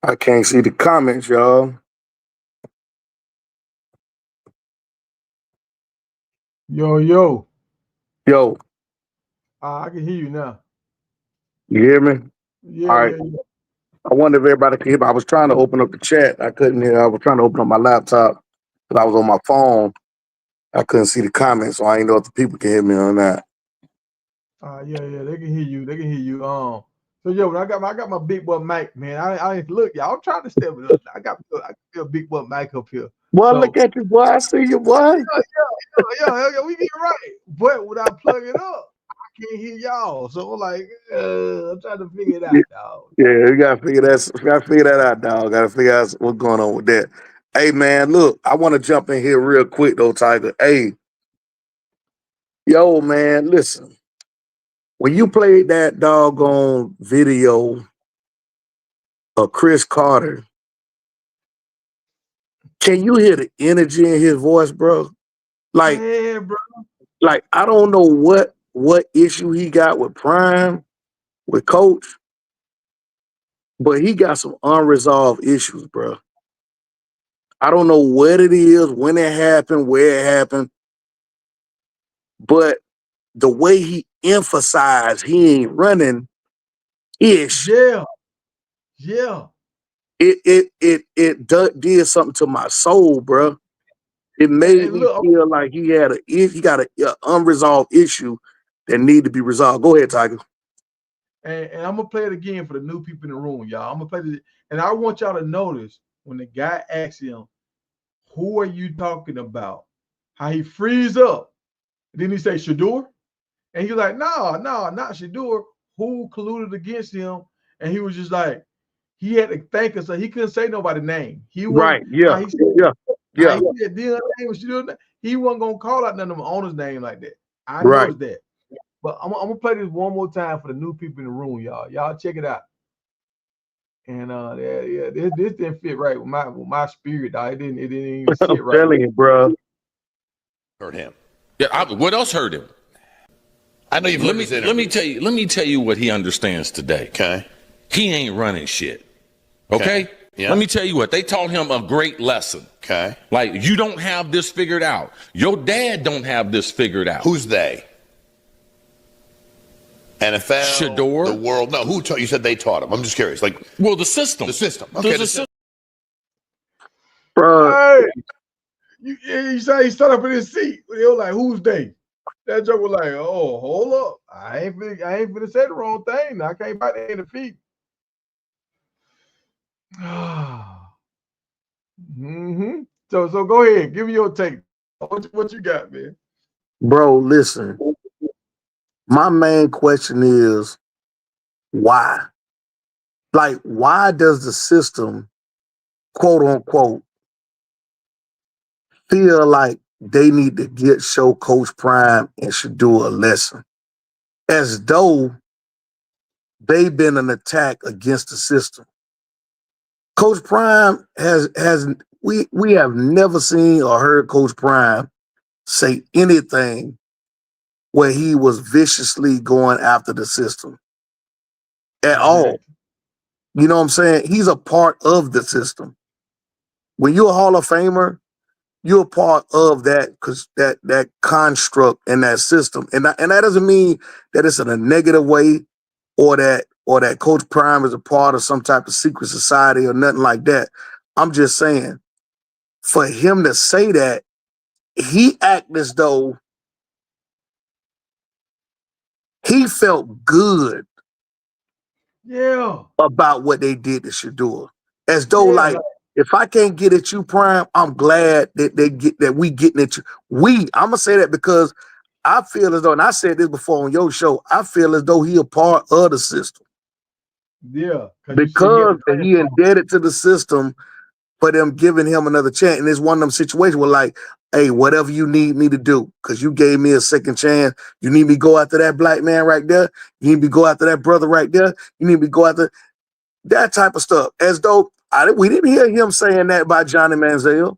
I can't see the comments, y'all. Yo. Yo, I can hear you now. you hear me? Yeah, All right. yeah. I wonder if everybody can hear me. I was trying to open up the chat. I couldn't hear. I was trying to open up my laptop because I was on my phone. I couldn't see the comments, so I didn't know if the people can hear me or not. Yeah. They can hear you. They can hear you. So yeah, when I got my big boy mic, man. I look, y'all. I'm trying to step it up. I got a big boy mic up here. Boy, So look at you, boy. I see you, boy. yeah, we get it right. But when I plug it up, I can't hear y'all. So I'm like, I'm trying to figure it out, dog. Yeah, we gotta figure that out, dog. Gotta figure out what's going on with that. Hey man, look, I want to jump in here real quick though, Tiger. Hey, yo, man, listen. When you played that doggone video of Chris Carter, can you hear the energy in his voice, bro? Like, Yeah, bro. like I don't know what issue he got with Prime, with Coach, but he got some unresolved issues, bro. I don't know what it is, when it happened, where it happened, but the way he emphasized he ain't running ish, Yeah. did something to my soul, bro. It made And me look, feel like he got a unresolved issue that need to be resolved. Go ahead, Tiger. and I'm gonna play it again for the new people in the room, y'all. I'm gonna play it, and I want y'all to notice when the guy asks him, "Who are you talking about?" How he frees up. And then he say, "Shedeur," and he's like, "No, not Shedeur. Who colluded against him?" And he was just like, he had to thank us, so he couldn't say nobody's name. He wasn't Right? Yeah. how he Yeah. How Yeah. he said Dion's name was Shedeur. He wasn't gonna call out none of them owner's name like that. I Right. noticed that. But I'm gonna play this one more time for the new people in the room, y'all. Y'all check it out. And this didn't fit right with my spirit, dog. It didn't even I'm sit right. telling you, bro. Hurt him. Yeah, what else hurt him? I know you've Let heard me his let me interviews. let me tell you what he understands today. Okay. He ain't running shit. Okay? Yeah. Let me tell you what, they taught him a great lesson. Okay. Like, you don't have this figured out. Your dad don't have this figured out. Who's they? NFL, Shedeur. the world. No, who taught you? Said they taught him. I'm just curious. Like Well, the system. the system. Okay. The system. Bro, Hey, he said he stood up in his seat. He was like, "Who's they?" That joke was like, "Oh, hold up, I ain't finna say the wrong thing. I can't bite the in the feet." Mm-hmm. So go ahead, give me your take. What you got, man? bro, listen. My main question is why? Like, why does the system, quote unquote, feel like they need to show Coach Prime and should do a lesson? As though they've been an attack against the system. Coach Prime we have never seen or heard Coach Prime say anything where he was viciously going after the system at all. Exactly. You know what I'm saying? He's a part of the system. When you're a Hall of Famer, you're a part of that because that construct and that system. And that doesn't mean that it's in a negative way or that Coach Prime is a part of some type of secret society or nothing like that. I'm just saying, for him to say that, he act as though he felt good Yeah. about what they did to Shedeur. As though Yeah. like, if I can't get at you, Prime, I'm glad that we getting at you. I'm gonna say that because I feel as though, and I said this before on your show, I feel as though he a part of the system Yeah. Because you said he had because a grandfather. he indebted to the system for them giving him another chance. And it's one of them situations where like, hey, whatever you need me to do, because you gave me a second chance. You need me to go after that black man right there. You need me to go after that brother right there. You need me to go after that type of stuff. As though we didn't hear him saying that about Johnny Manziel.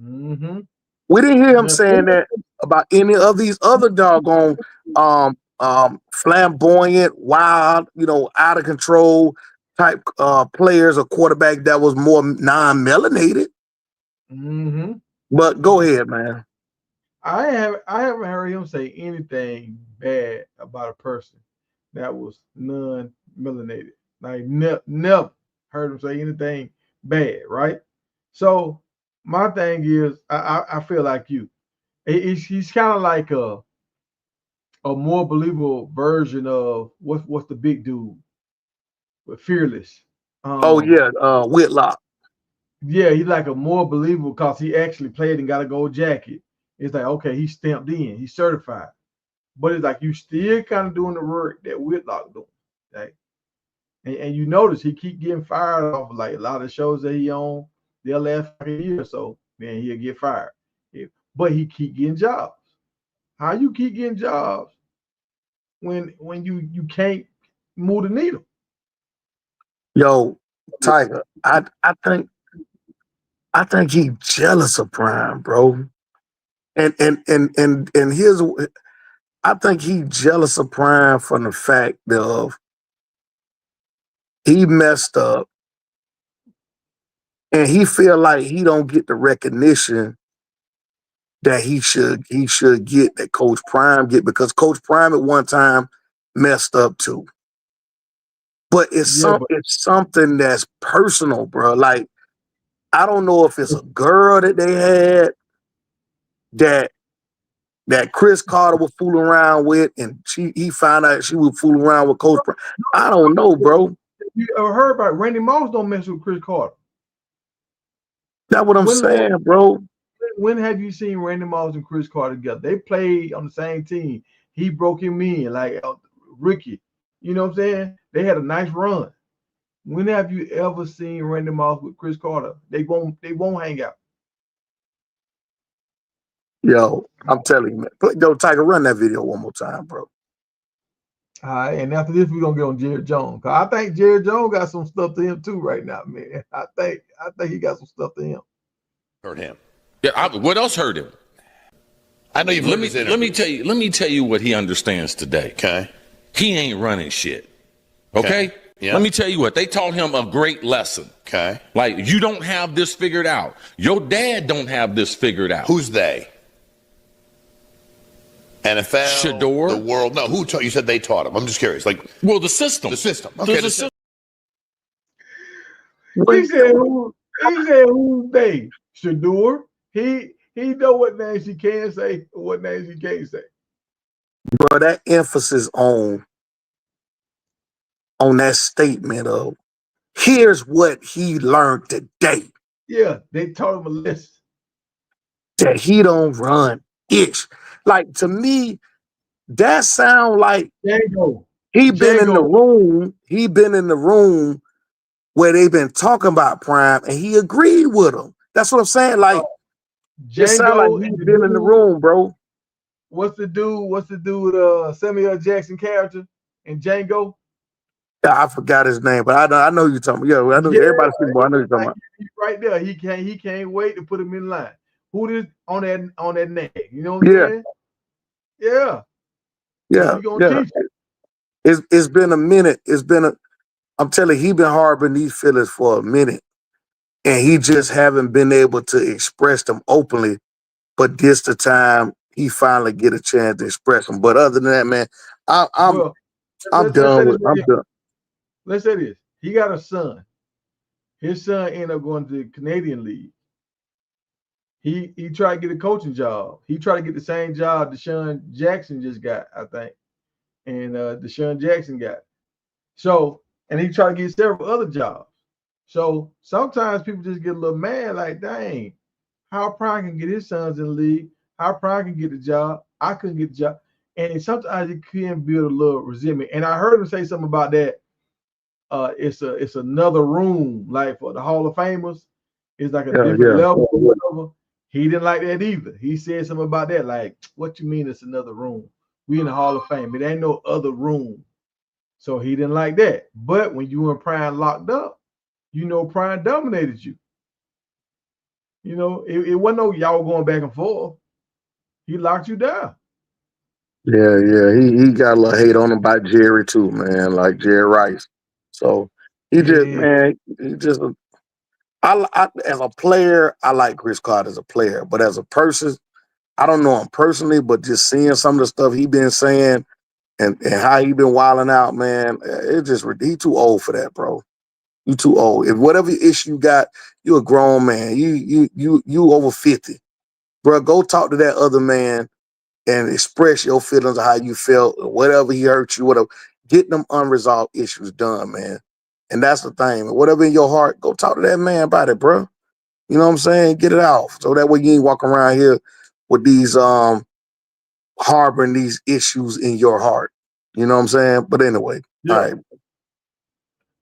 Mm-hmm. We didn't hear him saying that about any of these other doggone flamboyant, wild, out of control type players or quarterback that was more non-melanated. Mm-hmm. But go ahead, man. I haven't heard him say anything bad about a person that was non-melanated. Like never heard him say anything bad, right? So my thing is, I feel like you. He's kind of like a more believable version of what's the big dude with Fearless. Oh Um, yeah, Whitlock. yeah, he's like a more believable because he actually played and got a gold jacket. It's like okay, he's stamped in, he's certified. But it's like you still kind of doing the work that Whitlock doing. Right? And you notice he keep getting fired off of like a lot of shows that he on. They'll last like a year or so, then he'll get fired. But he keep getting jobs. How you keep getting jobs when you can't move the needle? Yo, Tiger, I think he jealous of Prime, bro. And here's, I think he jealous of Prime from the fact of he messed up and he feel like he don't get the recognition that he should get, that Coach Prime get, because Coach Prime at one time messed up too. But Yeah, but it's something that's personal, bro. Like, I don't know if it's a girl that they had that Chris Carter was fooling around with, and he found out she was fooling around with Coach Prime. I don't know, bro. you ever heard about Randy Moss don't mess with Chris Carter? That's what I'm When saying, bro. when have you seen Randy Moss and Chris Carter together? They played on the same team. He broke him in like Ricky. You know what I'm saying? They had a nice run. When have you ever seen Randy Moss with Chris Carter? They won't hang out. Yo, I'm telling you, man. Yo, Tiger, run that video one more time, bro. All right, and after this, we're gonna get on Jared Jones. Cause I think Jared Jones got some stuff to him too right now, man. I think he got some stuff to him. Hurt him. Yeah, what else hurt him? I know you've Let heard me his interviews. let me tell you what he understands today. Okay. He ain't running shit. Okay? Yeah. Let me tell you what, they taught him a great lesson. Okay. Like, you don't have this figured out. Your dad don't have this figured out. Who's they? NFL, Shedeur? the world. No, who taught you? Said they taught him. I'm just curious. Like Well, the system. the system. Okay. The system. He said who's they? Shedeur. He know what names he can say or what names he can't say. Bro, that emphasis on that statement of here's what he learned today, Yeah, they taught him a lesson. that he don't run ish. Like, to me, that sound like Django. he been in the Django. room. He been in the room where they've been talking about Prime, and he agreed with them. That's what I'm saying. Like, it sound like Django he's and the been in the dude. room, bro. What's the dude? Samuel Jackson character in Django. Yeah, I forgot his name, but I know you're talking about. Yeah, I know Yeah, everybody speaks about. I know you're talking like about. he's right there. He can't wait to put him in line. Who this on that neck? You know what I'm Yeah, saying? Yeah. yeah, He gonna yeah. teach you. It's been a minute. I'm telling you, he been harboring these feelings for a minute, and he just haven't been able to express them openly. But this the time he finally get a chance to express them. But other than that, man, I'm Well, I'm let's say done this. with. I'm done. Let's say this. He got a son. His son ended up going to the Canadian League. He tried to get a coaching job. He tried to get the same job Deshaun Jackson just got, I think. and Deshaun Jackson got it. So, and he tried to get several other jobs. So sometimes people just get a little mad, like, dang, how Prime can get his sons in the league, how Prime can get the job, I couldn't get the job. And sometimes it can build a little resentment. And I heard him say something about that. It's another room, like for the Hall of Famers. It's like a different level or whatever. He didn't like that either. He said something about that, like, what you mean it's another room? We in the Hall of Fame. It ain't no other room. So he didn't like that. But when you and Prime locked up, you know Prime dominated you. You know, it wasn't no y'all going back and forth. He locked you down. Yeah, he got a little hate on him by Jerry too, man, like Jerry Rice. So he just, Yeah. man, he just. As a player, I like Chris Carter as a player, but as a person, I don't know him personally, but just seeing some of the stuff he been saying and how he been wilding out, man, it just he too old for that, bro. You too old. If whatever issue you got, you a grown man. You over 50, bro. Go talk to that other man and express your feelings of how you felt, or whatever he hurt you, whatever. Get them unresolved issues done, man. And that's the thing. Whatever in your heart, go talk to that man about it, bro. You know what I'm saying? Get it off. So that way you ain't walking around here with these harboring these issues in your heart. You know what I'm saying? But anyway, all Yeah.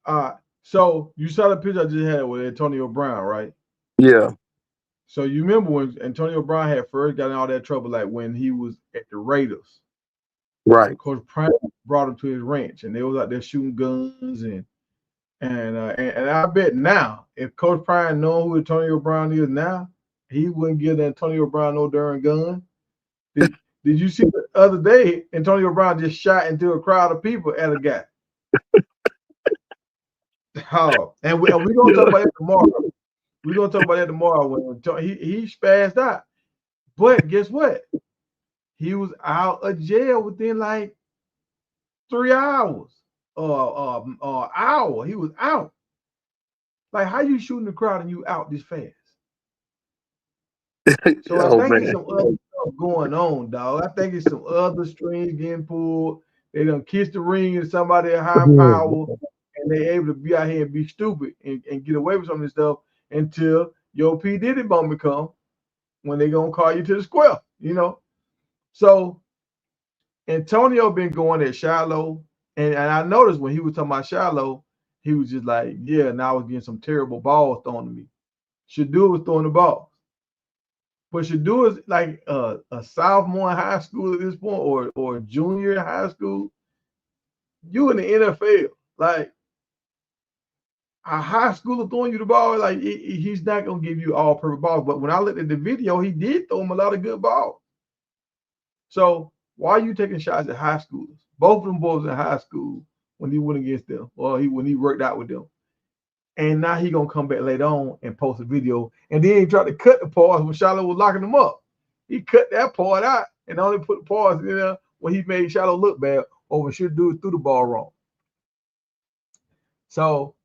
right. So you saw the picture I just had with Antonio Brown, right? Yeah, So you remember when Antonio Brown had first got in all that trouble, like when he was at the Raiders. right. Coach Prime brought him to his ranch, and they was out there shooting guns, and I bet now, if Coach Prime know who Antonio Brown is now, he wouldn't give Antonio Brown no darn gun. Did you see the other day? Antonio Brown just shot into a crowd of people at a guy. Oh, and we're gonna talk about it tomorrow. We're gonna talk about that tomorrow when he spazzed out. But guess what? He was out of jail within like 3 hours or hour. He was out. Like, how you shooting the crowd and you out this fast? So I Oh think it's man. some other stuff going on, dog. I think it's some other strings getting pulled. They done kiss the ring and somebody at high power, and they able to be out here and be stupid and get away with some of this stuff until your P. Diddy moment come when they gonna call you to the square, you know. So Antonio been going at Shiloh, and I noticed when he was talking about Shiloh, he was just like, yeah, now I was getting some terrible balls thrown to me. Shedeur was throwing the ball. But Shedeur is like a sophomore in high school at this point, or a junior in high school. You in the NFL, like a high schooler throwing you the ball, like he's not gonna give you all perfect balls. But when I looked at the video, he did throw him a lot of good balls. So why are you taking shots at high schoolers? Both of them boys in high school when he went against them, or when he worked out with them. And now he gonna come back later on and post a video, and then he tried to cut the pause when Shiloh was locking him up. He cut that part out and only put the pause in there when he made Shiloh look bad, or when Shedeur threw the ball wrong. So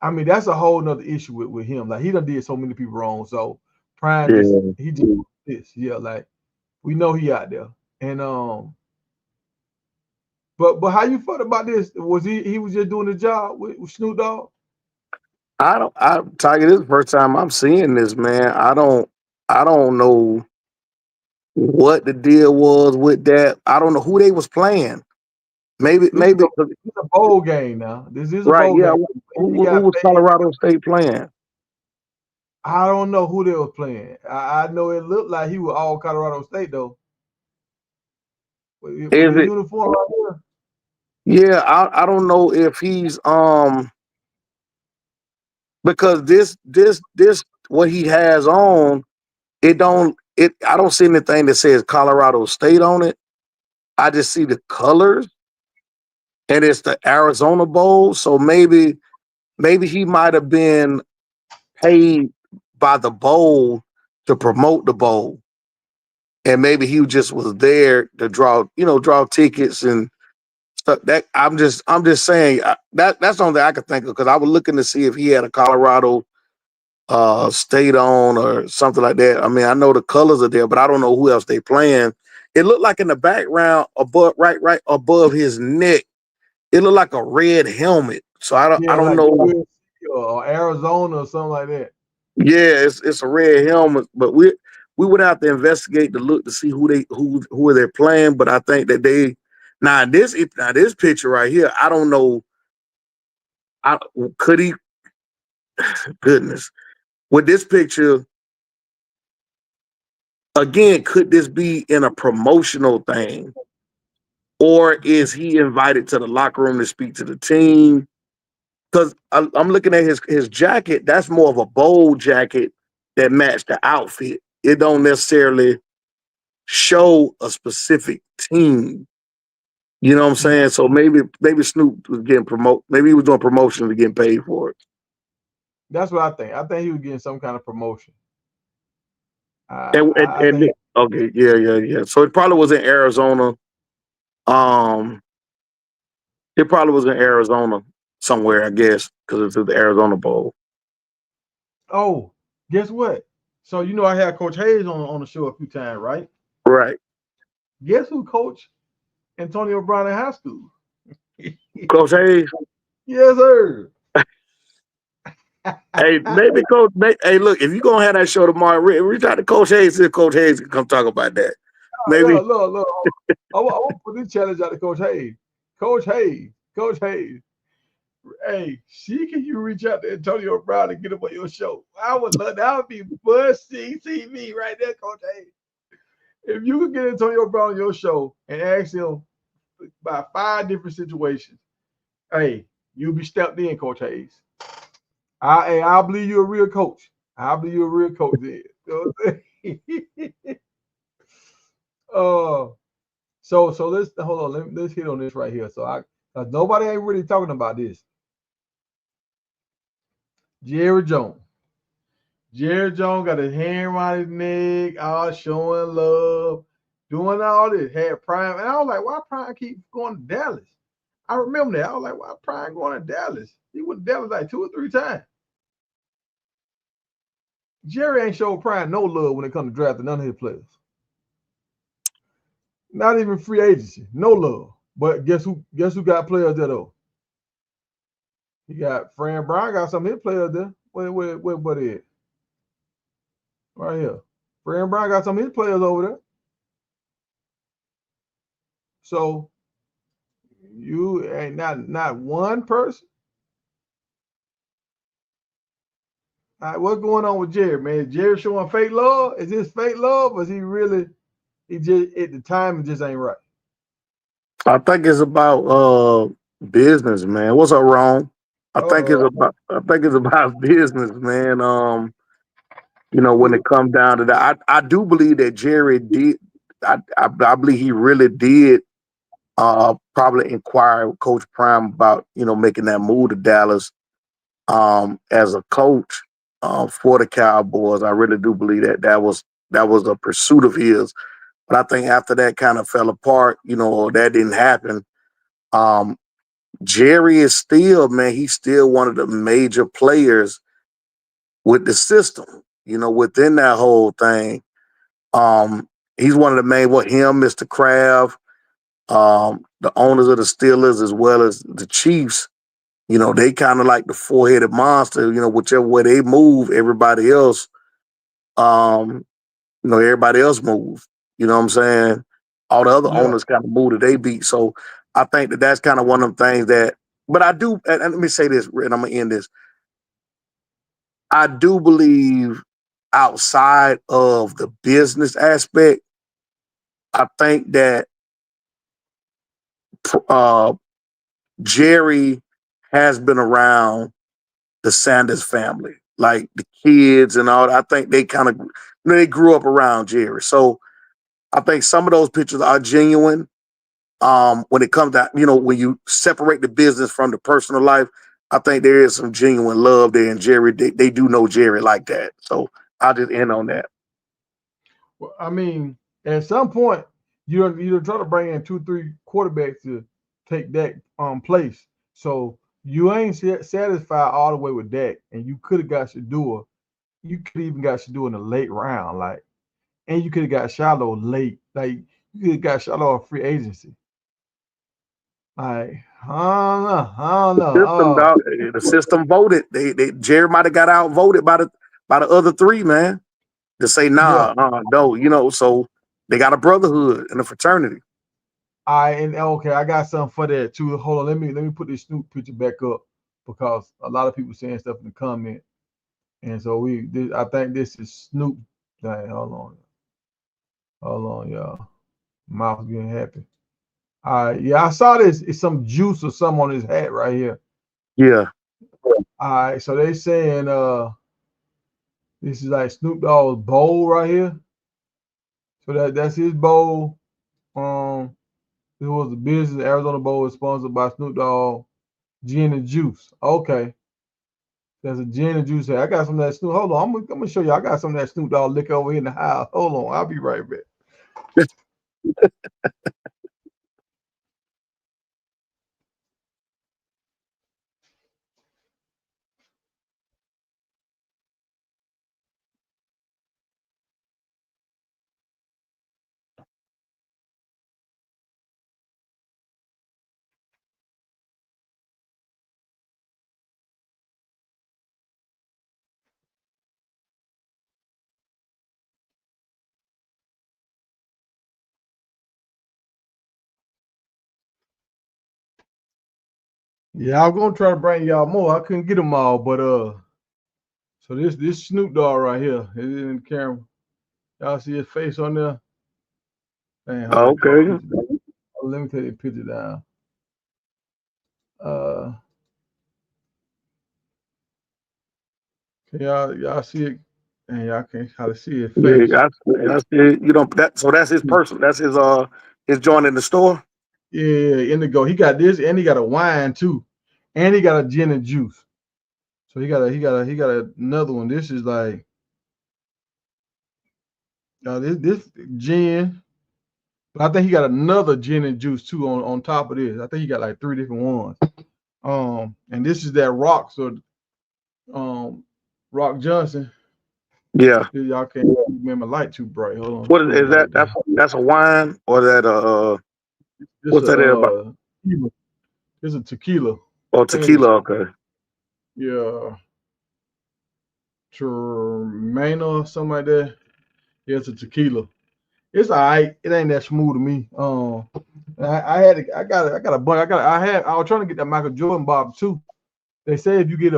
I mean, that's a whole nother issue with him. Like, he done did so many people wrong. So Prime just Yeah. he just this, yeah. Like, we know he out there, and but how you felt about this? Was he was just doing the job with Snoop Dogg? I Tiger, this is the first time I'm seeing this, man. I don't know what the deal was with that. I don't know who they was playing. Maybe This is maybe a bowl game now. This is a right, bowl yeah. game. He Who got was paid. Colorado State playing? I don't know who they was playing. I know it looked like he was all Colorado State though. With Is his it uniform right here. yeah, I don't know if he's because this what he has on, I don't see anything that says Colorado State on it. I just see the colors and it's the Arizona Bowl. So maybe he might have been paid by the bowl to promote the bowl. And maybe he just was there to draw tickets and stuff. That I'm just saying that's the only thing I could think of because I was looking to see if he had a Colorado state on or something like that. I mean, I know the colors are there, but I don't know who else they playing. It looked like in the background above, right above his neck, it looked like a red helmet. So I Yeah, don't like know. USC or Arizona or something like that. Yeah, it's a red helmet, but we would have to investigate to look to see who are they playing. But I think that they now this picture right here, I don't know. I could he goodness with this picture again, could this be in a promotional thing? Or is he invited to the locker room to speak to the team? Because I'm looking at his jacket. That's more of a bold jacket that matched the outfit. It don't necessarily show a specific team. You know what I'm Yeah, saying? So maybe Snoop was getting promote. Maybe he was doing promotion to get paid for it. that's what I think. I think he was getting some kind of promotion. I And think. okay, yeah. So it probably was in Arizona. Um, it probably was in Arizona somewhere, I guess, because it's the Arizona Bowl. Oh, guess what? So you know I had Coach Hayes on the show a few times, right? Right. Guess who coached Antonio Brown in high school? Coach Hayes. Yes, sir. Hey, maybe hey, look, if you're gonna have that show tomorrow, reach out to Coach Hayes and Coach Hayes can come talk about that. Maybe Look. I want to put this challenge out to Coach Hayes. Coach Hayes. Hey, can you reach out to Antonio Brown and get him on your show? I would love that. Would be busting TV right there, Coach Hayes. If you could get Antonio Brown on your show and ask him about 5 different situations, hey, you'll be stepped in, Coach Hayes. I'll believe you're a real coach. I believe you're a real coach. Then. You know so let's hold on. Let's hit on this right here. So nobody ain't really talking about this. Jerry Jones. Jerry Jones got his hand around his neck, all showing love, doing all this. Had Prime, and I was like, why Prime keep going to Dallas? I remember that. I was like, why Prime going to Dallas? He went to Dallas like 2 or 3 times. Jerry ain't showed Prime no love when it comes to drafting none of his players. Not even free agency. No love. But guess who got players there though? He got Fran Brown got some of his players there. What is? Right here. Fran Brown got some of his players over there. So you ain't not one person. All right, what's going on with Jerry, man? Is Jerry showing fake love? Is this fake love, or is he really? He just at the time it just ain't right. I think it's about business, man. What's up, wrong? Uh, I think it's about business, man. When it comes down to that, I do believe that Jerry did. I believe he really did probably inquire with Coach Prime about making that move to Dallas as a coach for the Cowboys. I really do believe that was a pursuit of his. But I think after that kind of fell apart, or that didn't happen. Um, Jerry is still, man, he's still one of the major players with the system, within that whole thing. He's one of the main, him, Mr. Kraft, the owners of the Steelers, as well as the Chiefs, they kind of like the four-headed monster, whichever way they move, um, everybody else moves. You know what I'm saying? All the other yeah. owners kind of move that they beat. So I think that's kind of one of them things but I do, and let me say this, and I'm going to end this. I do believe outside of the business aspect, I think that uh, Jerry has been around the Sanders family, like the kids and all. I think they kind of they grew up around Jerry, so I think some of those pictures are genuine. When it comes to when you separate the business from the personal life, I think there is some genuine love there. And Jerry, they do know Jerry like that, so I'll just end on that. Well, I mean, at some point, you try to bring in 2, 3 quarterbacks to take that place. So you ain't satisfied all the way with that, and you could have got Shedeur. You could even got Shedeur in the late round, like, and you could have got Shallow late. Like You got shot off free agency. Like, I don't know. System, dog. The system voted. They Jerry might have got outvoted by the other three, man. To say Yeah. nah, no, so they got a brotherhood and a fraternity. And okay, I got something for that too. Hold on, let me put this Snoop picture back up because a lot of people saying stuff in the comment, and so I think this is Snoop. Dang, hold on, y'all. Mouth getting happy. Yeah, I saw this. It's some juice or something on his hat right here. Yeah. All right, so they saying this is like Snoop Dogg's bowl right here. So that's his bowl. It was the business Arizona Bowl is sponsored by Snoop Dogg Gin and Juice. Okay. There's a gin and juice. I got some of that Snoop. Hold on, I'm gonna show you. I got some of that Snoop Dogg liquor over here in the house. Hold on, I'll be right back. Yeah, I was gonna try to bring y'all more. I couldn't get them all, but so this Snoop Dogg right here is in the camera. Y'all see his face on there? Man, hold on, Okay. let me take the picture down. Uh, can y'all see it? And y'all can't kind of see his face. Yeah, that's it. So that's his person. That's his joint in the store. Yeah, Indigo. He got this, and he got a wine too, and he got a gin and juice. So he got another one. This is like this gin, but I think he got another gin and juice too on top of this. I think he got like three different ones. And this is that Rock. So Rock Johnson. Yeah. Y'all can't remember light too bright. Hold on, What pull the is that? light down. That's a wine or that This what's that there about? tequila. This a tequila. Oh, I think it's tequila. Okay. yeah, Termina or something like that. Yeah, it's a tequila. It's all right. It ain't that smooth to me. I got a bunch. I was trying to get that Michael Jordan bottle too. They say if you get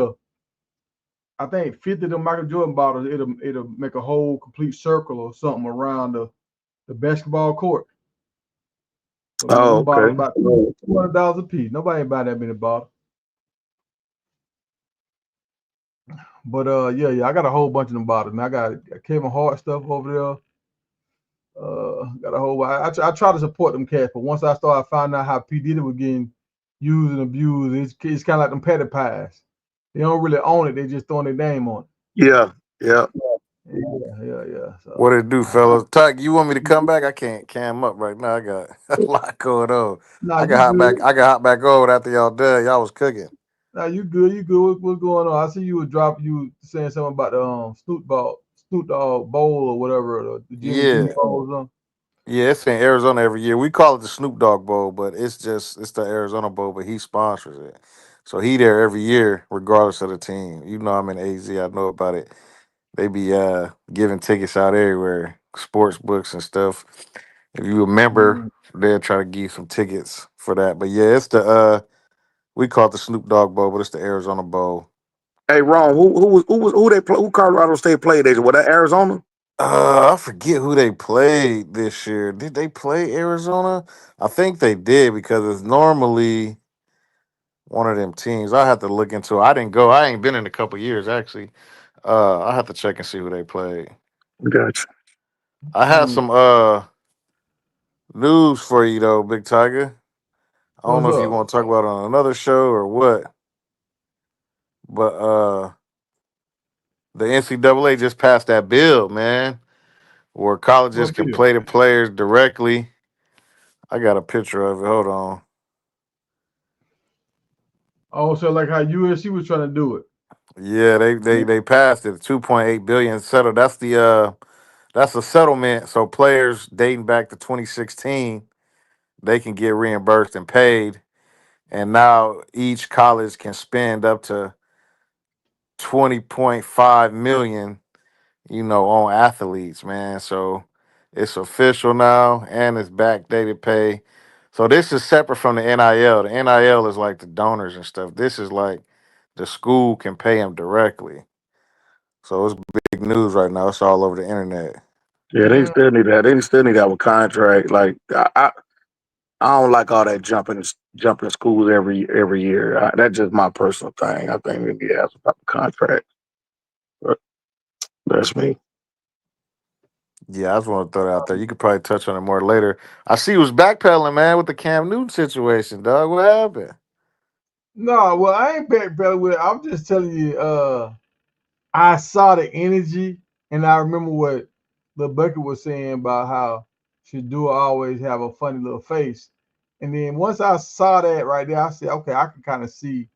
I think 50 of the Michael Jordan bottles, it'll make a whole complete circle or something around the basketball court. So Oh, them bottles okay. about $200 a piece. Nobody ain't buy that many bottles. But yeah, I got a whole bunch of them bottles. Man, I got Kevin Hart stuff over there. Got a whole. I try to support them cats, but once I started finding out how P Diddy was getting used and abused, it's kind of like them petty pies. They don't really own it; they just throwing their name on Yeah. Yeah. it. Yeah. So, What it do, fellas? Tuck, you want me to come back? I can't cam up right now. I got a lot going on. nah, I can you hop good. back. I can hop back over after y'all done. Y'all was cooking. Nah, you good. You good. What's going on? I see you were dropping. You saying something about the Snoop Dogg bowl or whatever, the gin and juice Yeah, bowl or something. yeah. It's in Arizona every year. We call it the Snoop Dogg Bowl, but it's the Arizona Bowl. But he sponsors it, so he there every year, regardless of the team. You know, I'm in AZ. I know about it. They be giving tickets out everywhere, sports books and stuff. If you remember, Mm. they'll try to give you some tickets for that. But yeah, it's the we call it the Snoop Dogg Bowl, but it's the Arizona Bowl. Hey, Ron, who Colorado State played? Was that Arizona? I forget who they played this year. Did they play Arizona? I think they did because it's normally one of them teams. I have to look into it. I didn't go. I ain't been in a couple years actually. I have to check and see who they played. Gotcha. I have Mm. some news for you though, Big Tiger. I don't What's know if you up? want to talk about it on another show or what, but the NCAA just passed that bill, man, where colleges What can bill? play the players directly. I got a picture of it. Hold on. Oh, so like how USC was trying to do it. Yeah, they passed it. 2.8 billion settled. That's a settlement. So players dating back to 2016, they can get reimbursed and paid. And now each college can spend up to 20.5 million, on athletes, man. So it's official now and it's backdated pay. So this is separate from the NIL. The NIL is like the donors and stuff. This is like the school can pay them directly. So it's big news right now. It's all over the internet. Yeah, they Mm, still need that. They still need that with contract. Like I don't like all that jumping schools every year. That's just my personal thing. I think we need to have some type of contract. But that's me. Yeah, I just want to throw that out there. You could probably touch on it more later. I see you was backpedaling, man, with the Cam Newton situation, dog. What happened? no, well, I ain't backpedaling with it. I'm just telling you, I saw the energy, and I remember what the Bucket was saying about how Shedeur always have a funny little face. And then once I saw that right there, I said, okay, I can kind of see.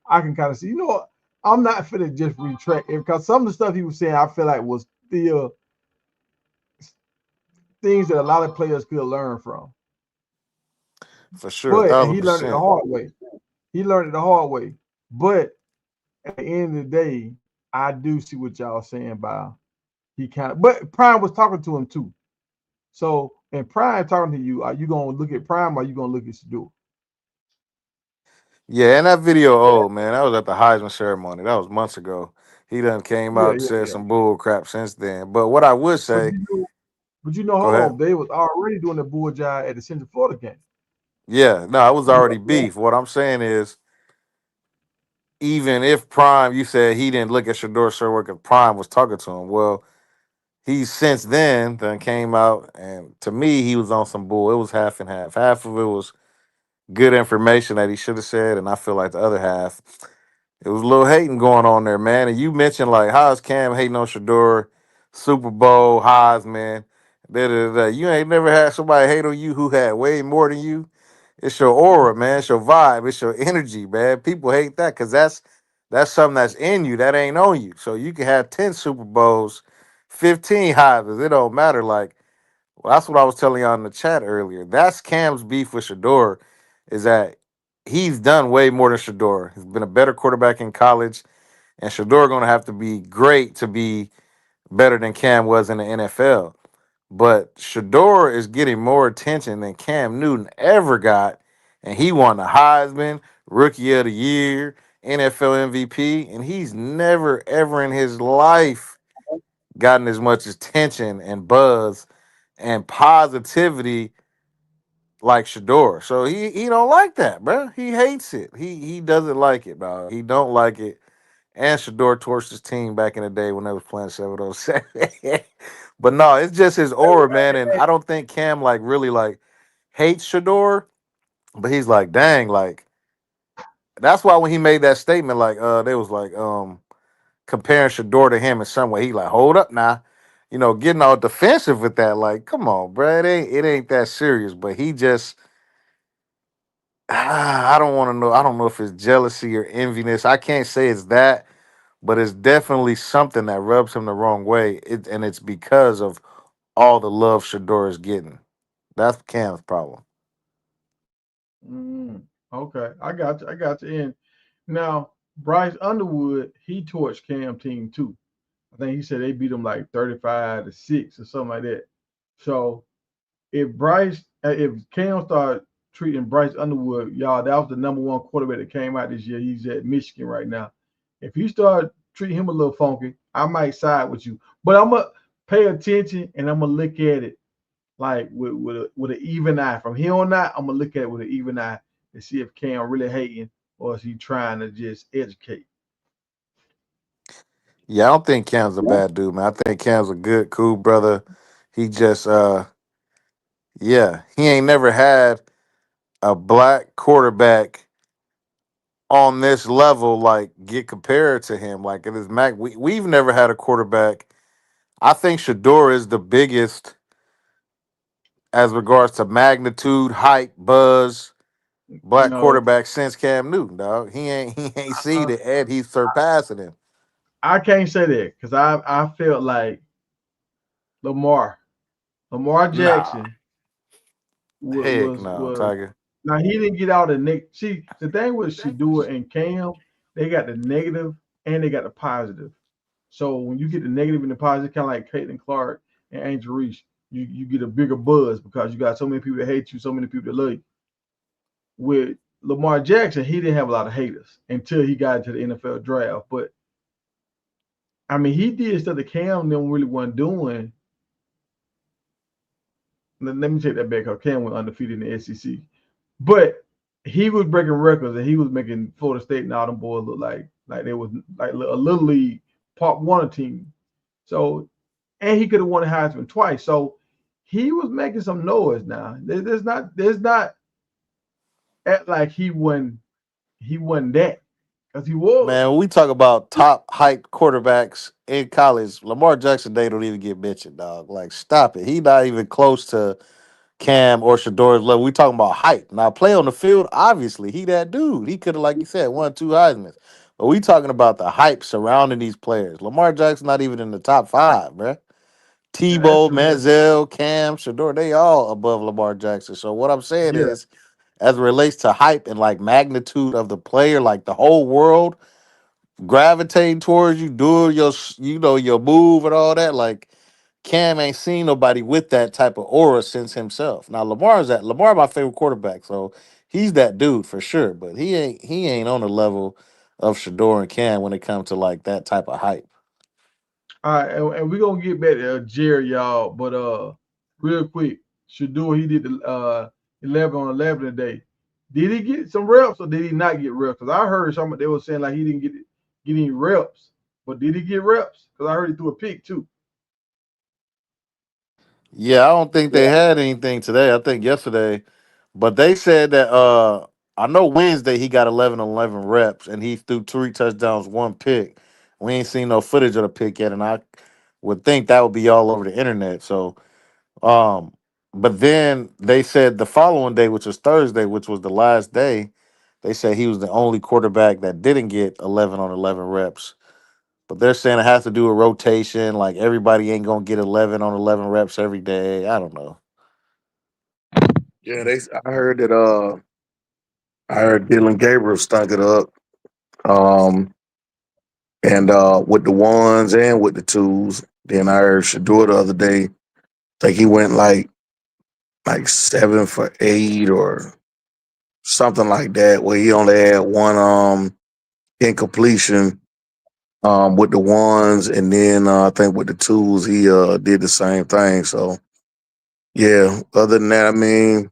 I can kind of see. You know what? I'm not finna just retract it because some of the stuff he was saying, I feel like was still things that a lot of players could learn from. For sure, a But and thousand he learned it the percent. hard way. He learned it the hard way. But at the end of the day, I do see what y'all saying about he kind of. But Prime was talking to him too. So in Prime talking to you, are you gonna look at Prime or are you gonna look at Shador? Yeah, and that video, oh man, that was at the Heisman ceremony. That was months ago. He done came Yeah, out and yeah, said yeah. some bull crap since then. But what I would But say, hold go ahead. on, they was already doing the bull jive at the Central Florida game. Yeah, no, it was already beef. What I'm saying is, even if Prime, you said he didn't look at Shador Sherwood because Prime was talking to him. Well, he since then came out, and to me, he was on some bull. It was half and half. Half of it was good information that he should have said, and I feel like the other half, it was a little hating going on there, man. And you mentioned like how's Cam hating on Shador, Super Bowl, Heisman, da da da. You ain't never had somebody hate on you who had way more than you. It's your aura, man. It's your vibe. It's your energy, man. People hate that because that's something that's in you that ain't on you. So you can have 10 Super Bowls, 15 Heisman's. It don't matter. Like well, that's what I was telling y'all in the chat earlier. That's Cam's beef with Shador, is that he's done way more than Shador. He's been a better quarterback in college, and Shador going to have to be great to be better than Cam was in the NFL. But Shador is getting more attention than Cam Newton ever got, and he won the Heisman, Rookie of the Year, NFL MVP, and he's never ever in his life gotten as much attention and buzz and positivity like Shador. So he don't like that, bro. He hates it. He doesn't like it, dog. He don't like it. And Shador torched his team back in the day when they was playing 707. But no, it's just his aura, man. And I don't think Cam like really like hates Shador, but he's like, dang, like that's why when he made that statement, like they was like comparing Shador to him in some way. He like, hold up now. Getting all defensive with that. Like, come on, bro. It ain't that serious. But he just I don't want to know. I don't know if it's jealousy or enviness. I can't say it's that, but it's definitely something that rubs him the wrong way. And it's because of all the love Shador is getting. That's Cam's problem. Mm, okay, I got you. I got you. And now Bryce Underwood, he torched Cam team too. I think he said they beat him like 35-6 or something like that. So if Cam started treating Bryce Underwood, y'all, that was the number one quarterback that came out this year. He's at Michigan right now. If you start treating him a little funky, I might side with you. But I'm gonna pay attention and I'm gonna look at it like with an even eye. From here on out, I'm gonna look at it with an even eye and see if Cam really hating or is he trying to just educate. Yeah, I don't think Cam's a bad dude, man. I think Cam's a good, cool brother. He just yeah, he ain't never had a black quarterback on this level like get compared to him. Like it is Mac. We've never had a quarterback. I think Shador is the biggest as regards to magnitude, hype, buzz, black No, quarterback since Cam Newton, dog. He ain't seen I, it, and he's surpassing him. I can't say that because I felt like Lamar. Lamar Nah, Jackson heck no, was Tiger. now he didn't get out of See, the thing with Shedeur and Cam, they got the negative and they got the positive. So when you get the negative and the positive, kind of like Caitlin Clark and Angel Reese, you get a bigger buzz because you got so many people that hate you, so many people that love you. With Lamar Jackson, he didn't have a lot of haters until he got into the NFL draft. But I mean, he did stuff that Cam them really wasn't doing. Let me take that back because Cam went undefeated in the SEC. But he was breaking records and he was making Florida State and all them boys look like they was like a little league Part One team. So and he could have won the Heisman twice. So he was making some noise. Now there's not act like he wasn't that because he was. Man, when we talk about top hype quarterbacks in college, Lamar Jackson, they don't even get mentioned, dog. Like, stop it. He not even close to Cam or Shador's level. We talking about hype. Now, play on the field, obviously, he that dude. He could have, like you said, won two Heisman's. But we talking about the hype surrounding these players. Lamar Jackson not even in the top five, bruh. Yeah, that's Tebow, true. Manziel, Cam, Shador, they all above Lamar Jackson. So what I'm saying Yeah, is, as it relates to hype and like magnitude of the player, like the whole world gravitating towards you, doing your your move and all that. Like Cam ain't seen nobody with that type of aura since himself. Now Lamar my favorite quarterback, so he's that dude for sure. But he ain't on the level of Shador and Cam when it comes to like that type of hype. all right, and we're gonna get back to Jerry, y'all. But real quick, Shador he did the 11 on 11 today. Did he get some reps or did he not get reps? Because I heard some they were saying like he didn't get any reps, but did he get reps? Because I heard he threw a pick too. Yeah, I don't think they had anything today. I think yesterday, but they said that I know Wednesday he got 11 on 11 reps and he threw three touchdowns, one pick. We ain't seen no footage of the pick yet, and I would think that would be all over the internet. So, um, but then they said the following day, which was Thursday, which was the last day, they said he was the only quarterback that didn't get 11 on 11 reps. But they're saying it has to do with rotation. Like everybody ain't gonna get 11 on 11 reps every day. I don't know. Yeah, I heard that. I heard Dylan Gabriel stunk it up. Um, and with the ones and with the twos. Then I heard Shador the other day. Think he went like 7 for 8 or something like that, where he only had one incompletion with the ones, and then I think with the twos he did the same thing. So yeah, other than that, I mean,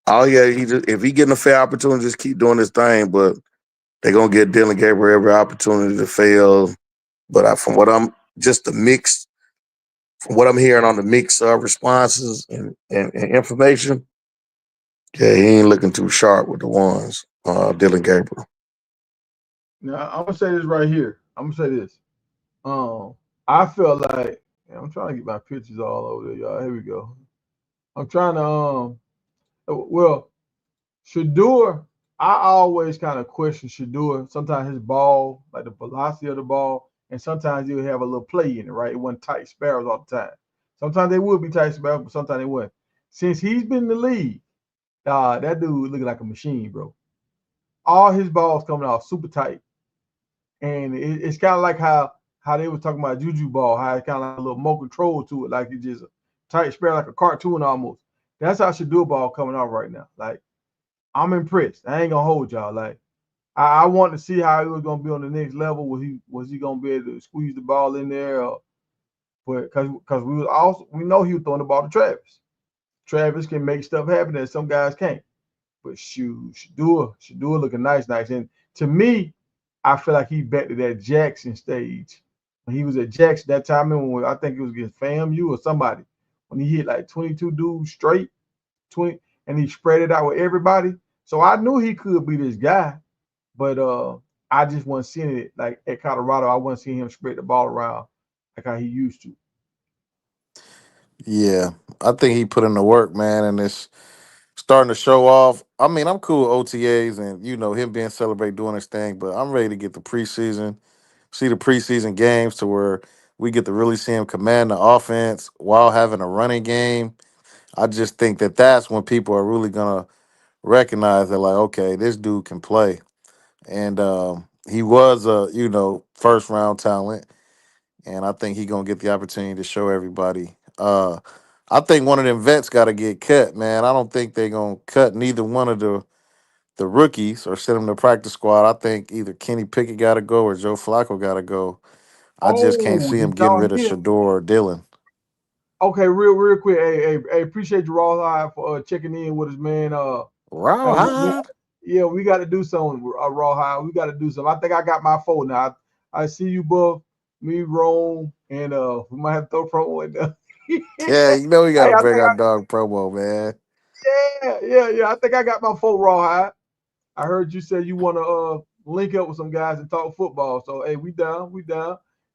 oh yeah, he just if he getting a fair opportunity, just keep doing his thing. But they're gonna get Dylan Gabriel every opportunity to fail. But from what I'm just the mix, from what I'm hearing on the mix of responses and information, yeah, he ain't looking too sharp with the ones. Dylan Gabriel. Now I'm gonna say this right here. I'm gonna say this. Um, I felt like I'm trying to get my pictures all over there, y'all. Here we go. I'm trying to well, Shador, I always kind of question Shador. Sometimes his ball, like the velocity of the ball, and sometimes he'll have a little play in it, right? It wasn't tight sparrows all the time. Sometimes they would be tight sparrows, but sometimes they wouldn't. Since he's been in the league, that dude looking like a machine, bro. All his balls coming out super tight, and it's kind of like how they were talking about Juju ball, how it's kind of like a little more control to it, like it's just a tight sparrow, like a cartoon almost. That's how Shador ball coming out right now. Like I'm impressed. I ain't gonna hold y'all. Like I want to see how he was gonna be on the next level. Was he gonna be able to squeeze the ball in there? But because we know he was throwing the ball to Travis. Travis can make stuff happen that some guys can't. But shoot, Shedeur looking nice. And to me, I feel like he back to that Jaxson stage. When he was at Jackson that time, when I think it was against FAMU or somebody, when he hit like 22 dudes straight, 20, and he spread it out with everybody. So I knew he could be this guy, but I just wasn't seeing it like at Colorado. I wasn't seeing him spread the ball around like how he used to. Yeah, I think he put in the work, man, and it's starting to show off. I mean, I'm cool with OTAs and him being celebrated doing his thing, but I'm ready to get the preseason, see the preseason games to where we get to really see him command the offense while having a running game. I just think that that's when people are really gonna recognize that, like, okay, this dude can play. And he was a first round talent, and I think he gonna get the opportunity to show everybody. I think one of them vets got to get cut, man. I don't think they're gonna cut neither one of the rookies or send them to practice squad. I think either Kenny Pickett got to go or Joe Flacco got to go. I just can't Oh, see him did getting y'all rid of hear? Shedeur or Dylan. Okay, real quick. Hey, appreciate you all for checking in with us, man. Hey, Rawhide. yeah, we got to do something. Rawhide, we got to do something. I think I got my phone now. I see you, Buff, me, Rome, and we might have to throw promo in there. Yeah, you know we got Hey, to I bring think our dog promo, man. yeah. I think I got my phone, Rawhide. I heard you say you want to link up with some guys and talk football. So hey, we down,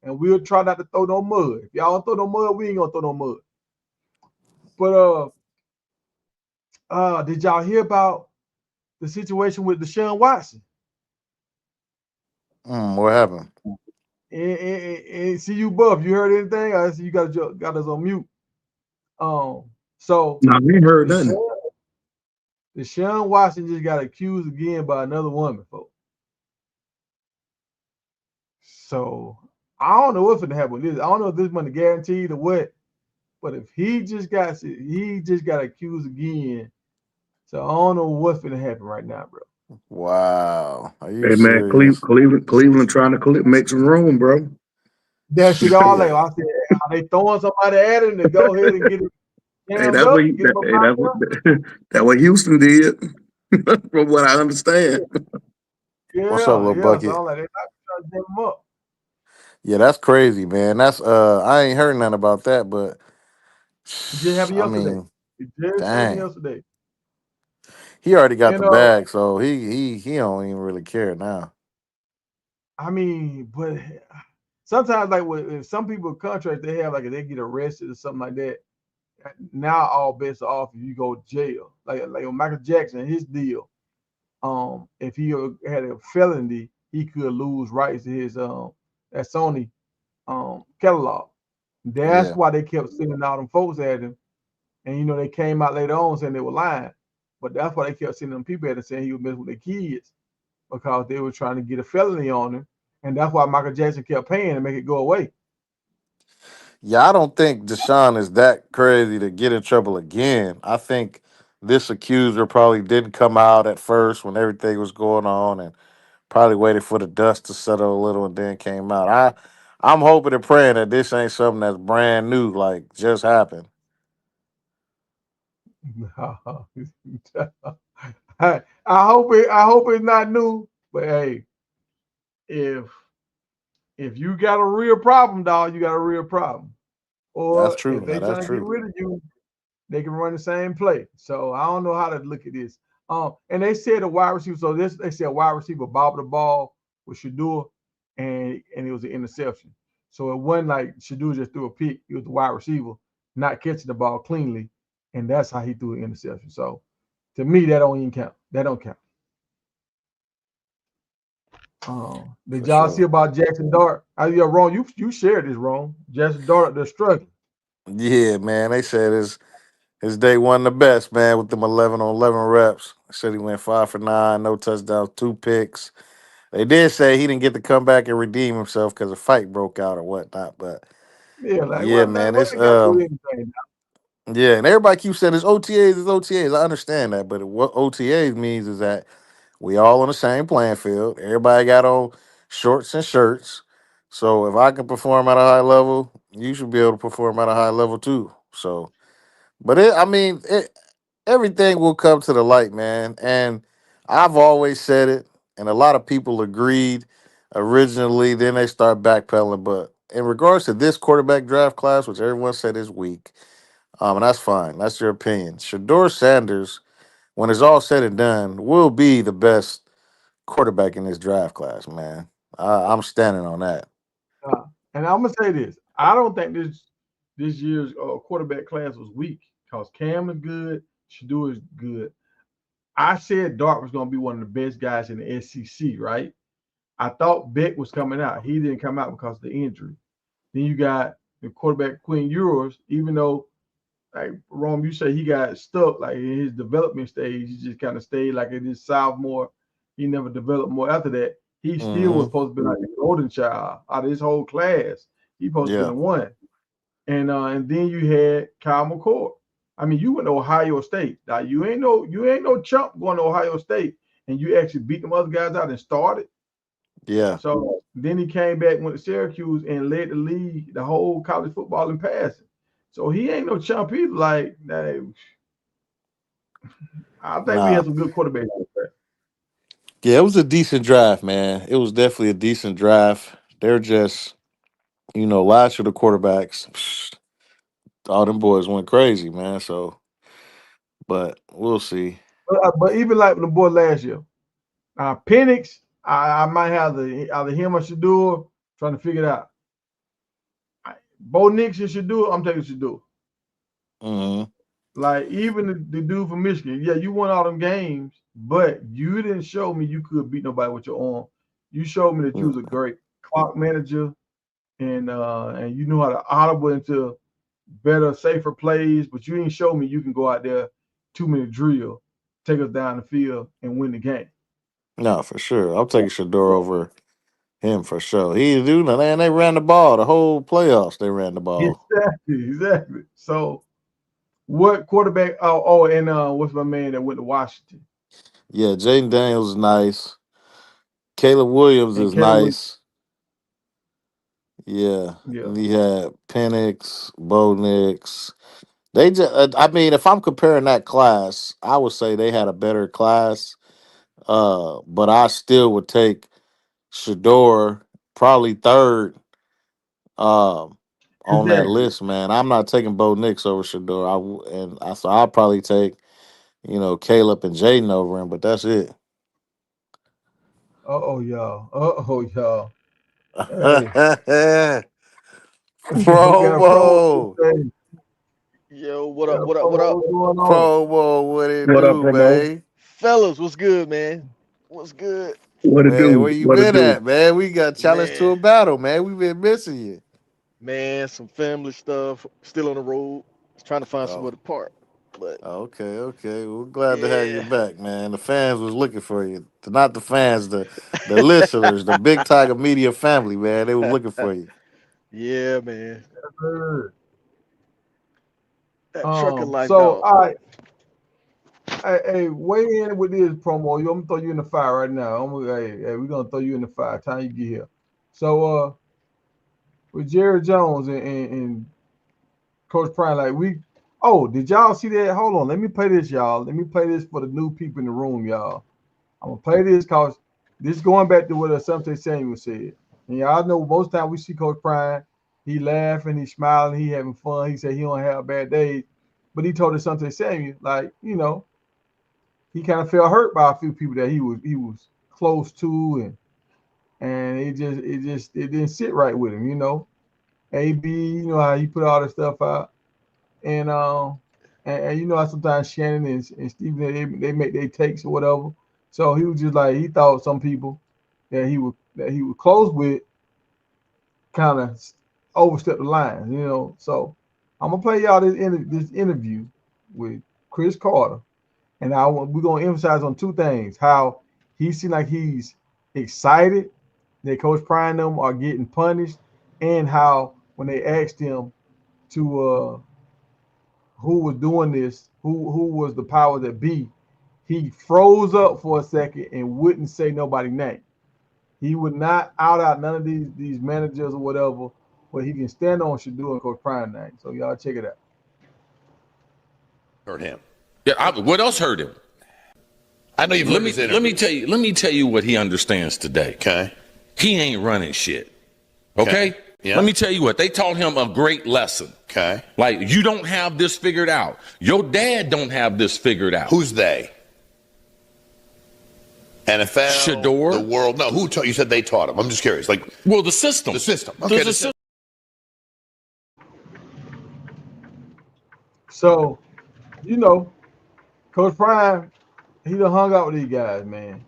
and we'll try not to throw no mud. If y'all don't throw no mud, we ain't gonna throw no mud. But did y'all hear about the situation with Deshaun Watson? What happened? And see you, Buff. You heard anything? I see you got us on mute. So No, I ain't heard nothing. Deshaun, Deshaun Watson just got accused again by another woman, folks. So I don't know what's gonna happen with this. I don't know if this money guaranteed or what. But if he just got accused again. So I don't know what's gonna happen right now, bro. Wow. Are you Hey man, serious? Cleveland trying to make some room, bro. That's it all. Like Yeah. I said, are they throwing somebody at him to go ahead and get him Hey, jammed up, get him up that's what that what Houston did, from what I understand. What's up, little Yeah. So bucket? I'm like, they're not trying to jam him up. Yeah, that's crazy, man. That's I ain't heard nothing about that, but It just happened I yesterday. mean, It just happened dang. yesterday. He already got the And bag, so he don't even really care now. I mean, but sometimes like with some people contracts they have like if they get arrested or something like that. Now all bets are off if you go to jail. Like with Michael Jackson, his deal. If he had a felony, he could lose rights to his that Sony catalog. That's Yeah. why they kept sending all them folks at him. And they came out later on saying they were lying. But that's why they kept sending them people at him saying he was messing with their kids because they were trying to get a felony on him. And that's why Michael Jackson kept paying to make it go away. Yeah, I don't think Deshaun is that crazy to get in trouble again. I think this accuser probably didn't come out at first when everything was going on and probably waited for the dust to settle a little and then came out. I'm hoping and praying that this ain't something that's brand new, like just happened. I hope it's not new, but hey, if you got a real problem, dog, you got a real problem. That's Or true. if Now they that's trying to get true. rid of you, they can run the same play. So I don't know how to look at this. And they said a wide receiver. So they said a wide receiver bobbed the ball with Shedeur, and it was an interception. So it wasn't like Shedeur just threw a pick. It was the wide receiver not catching the ball cleanly, and that's how he threw an interception. So to me, that don't even count. That don't count. Did For y'all see sure. about Jackson Dart? Yeah, wrong. You shared this wrong. Jackson Dart, they're struggling. Yeah, man. They said his day wasn't the best, man, with them 11 on 11 reps. They said he went 5 for 9, no touchdowns, 2 picks. They did say he didn't get to come back and redeem himself because a fight broke out or whatnot. But Yeah, like yeah, what? man, What it's they got to do with anything? yeah, and everybody keeps saying it's OTAs, it's OTAs. I understand that, but what OTAs means is that we all on the same playing field. Everybody got on shorts and shirts. So if I can perform at a high level, you should be able to perform at a high level too. So, but everything will come to the light, man. And I've always said it, and a lot of people agreed originally. Then they start backpedaling. But in regards to this quarterback draft class, which everyone said is weak, and that's fine. That's your opinion. Shador Sanders, when it's all said and done, will be the best quarterback in this draft class, man. I'm standing on that. And I'm gonna say this: I don't think this year's quarterback class was weak because Cam is good, Shador is good. I said Dart was gonna be one of the best guys in the SEC, right? I thought Beck was coming out. He didn't come out because of the injury. Then you got the quarterback Quinn Ewers, even though like Rome, you say he got stuck like in his development stage. He just kind of stayed like in his sophomore. He never developed more after that. He still was Mm-hmm. supposed to be like the golden child out of his whole class. He supposed to be Yeah. the one. And then you had Kyle McCord. I mean, you went to Ohio State. Now you ain't no chump going to Ohio State, and you actually beat them other guys out and started. Yeah. So then he came back, went to Syracuse, and led the league, the whole college football in passing. So he ain't no chump either. Like, I think we Nah. had some good quarterbacks. Yeah, it was a decent draft, man. It was definitely a decent draft. They're just, last year the quarterbacks, all them boys went crazy, man. So, but we'll see. But even like the boy last year, Penix, I might have either him or Shedeur trying to figure it out. Bo Nix and Shedeur, I'm taking Shedeur. Hmm. Like even the dude from Michigan, yeah, you won all them games, but you didn't show me you could beat nobody with your arm. You showed me that you was a great clock manager and you knew how to audible into better, safer plays, but you didn't show me you can go out there 2 minute drill, take us down the field and win the game. No, for sure. I'm taking Shador over him for sure. He didn't do nothing. And they ran the ball the whole playoffs. They ran the ball. Exactly. So what quarterback? And what's my man that went to Washington? Yeah, Jaden Daniels is nice. Caleb Williams And is Caleb, nice. Yeah, yeah, and he had Penix, Bo Nix. They just, I mean, if I'm comparing that class, I would say they had a better class. But I still would take Shador probably third um on that exactly. list, man. I'm not taking Bo Nix over Shador. So I'll probably take, Caleb and Jaden over him, but that's it. Y'all. Y'all. Hey, we got a promo. Promo. Yo, what Got up? a What up? What promo. up? What's going on? Promo, what it What up, do, Promo? man? Fellas, what's good, man? What's good? What it Man, where do? you What it been do? at, man? We got challenged to Man, a battle, man. We been missing you. some family stuff. Still on the road. Trying to find Oh, somewhere to park. But okay, okay. We're glad to have you yeah. back, man. The fans was looking for you. Not the fans, the listeners, the Big Tiger Media family, man. They was looking for you. Yeah, man. Heard. That trucker life, So dog. all right, hey, weigh in with this promo. I'm gonna throw you in the fire right now. We're gonna throw you in the fire. Time you get here. So with Jerry Jones and Coach Prime, like did y'all see that? Hold on, let me play this, y'all. Let me play this for the new people in the room, y'all. I'm gonna play this because this going back to what Asante Samuel said. And y'all know most time we see Coach Prime, he laughing, he smiling, he having fun. He said he don't have bad days, but he told Asante Samuel like he kind of felt hurt by a few people that he was close to and it didn't sit right with him. AB, you know how he put all this stuff out, and you know how sometimes Shannon and Stephen they make their takes or whatever. So he was just like he thought some people that he was close with kind of overstepped the line. So I'm gonna play y'all this interview with Chris Carter, and we're gonna emphasize on two things: how he seemed like he's excited that Coach Prime and them are getting punished, and how when they asked him to who was doing this, who was the power that be, he froze up for a second and wouldn't say nobody's name. He would not out none of these managers or whatever, but he can stand on Shedeur and Coach Prime name. So y'all check it out. Hurt him. Yeah, what else hurt him? I know you've heard his interviews. Let me tell you what he understands today. Okay. He ain't running shit. Okay? Yeah. Let me tell you what, they taught him a great lesson. Okay. Like, you don't have this figured out. Your dad don't have this figured out. Who's they? NFL, Shedeur. the world. No, who taught you? Said they taught him. I'm just curious. Like Well, the system. the system. The Okay. system. So, Coach Prime, he done hung out with these guys, man.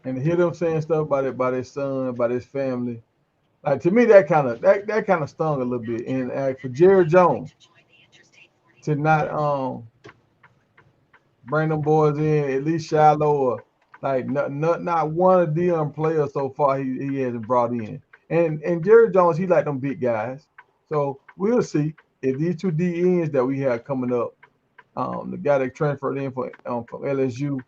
And to hear them saying stuff about it, about his son, about his family, Like to me, that kind of stung a little bit. And for Jerry Jones to not bring them boys in at least shallow or like not one of Dion players so far he hasn't brought in. And Jerry Jones, he like them big guys. So we'll see if these two D ends that we have coming up, the guy that transferred in from LSU,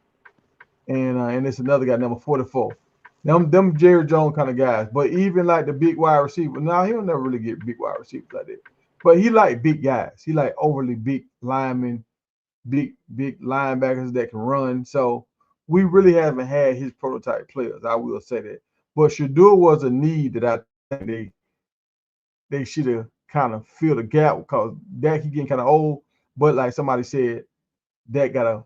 and it's another guy number 44. Them Jerry Jones kind of guys. But even like the big wide receiver, now he'll never really get big wide receivers like that. But he like big guys. He like overly big linemen, big linebackers that can run. So we really haven't had his prototype players. I will say that. But Shedeur was a need that I think they should have kind of filled the gap because Dak he getting kind of old. But like somebody said, Dak got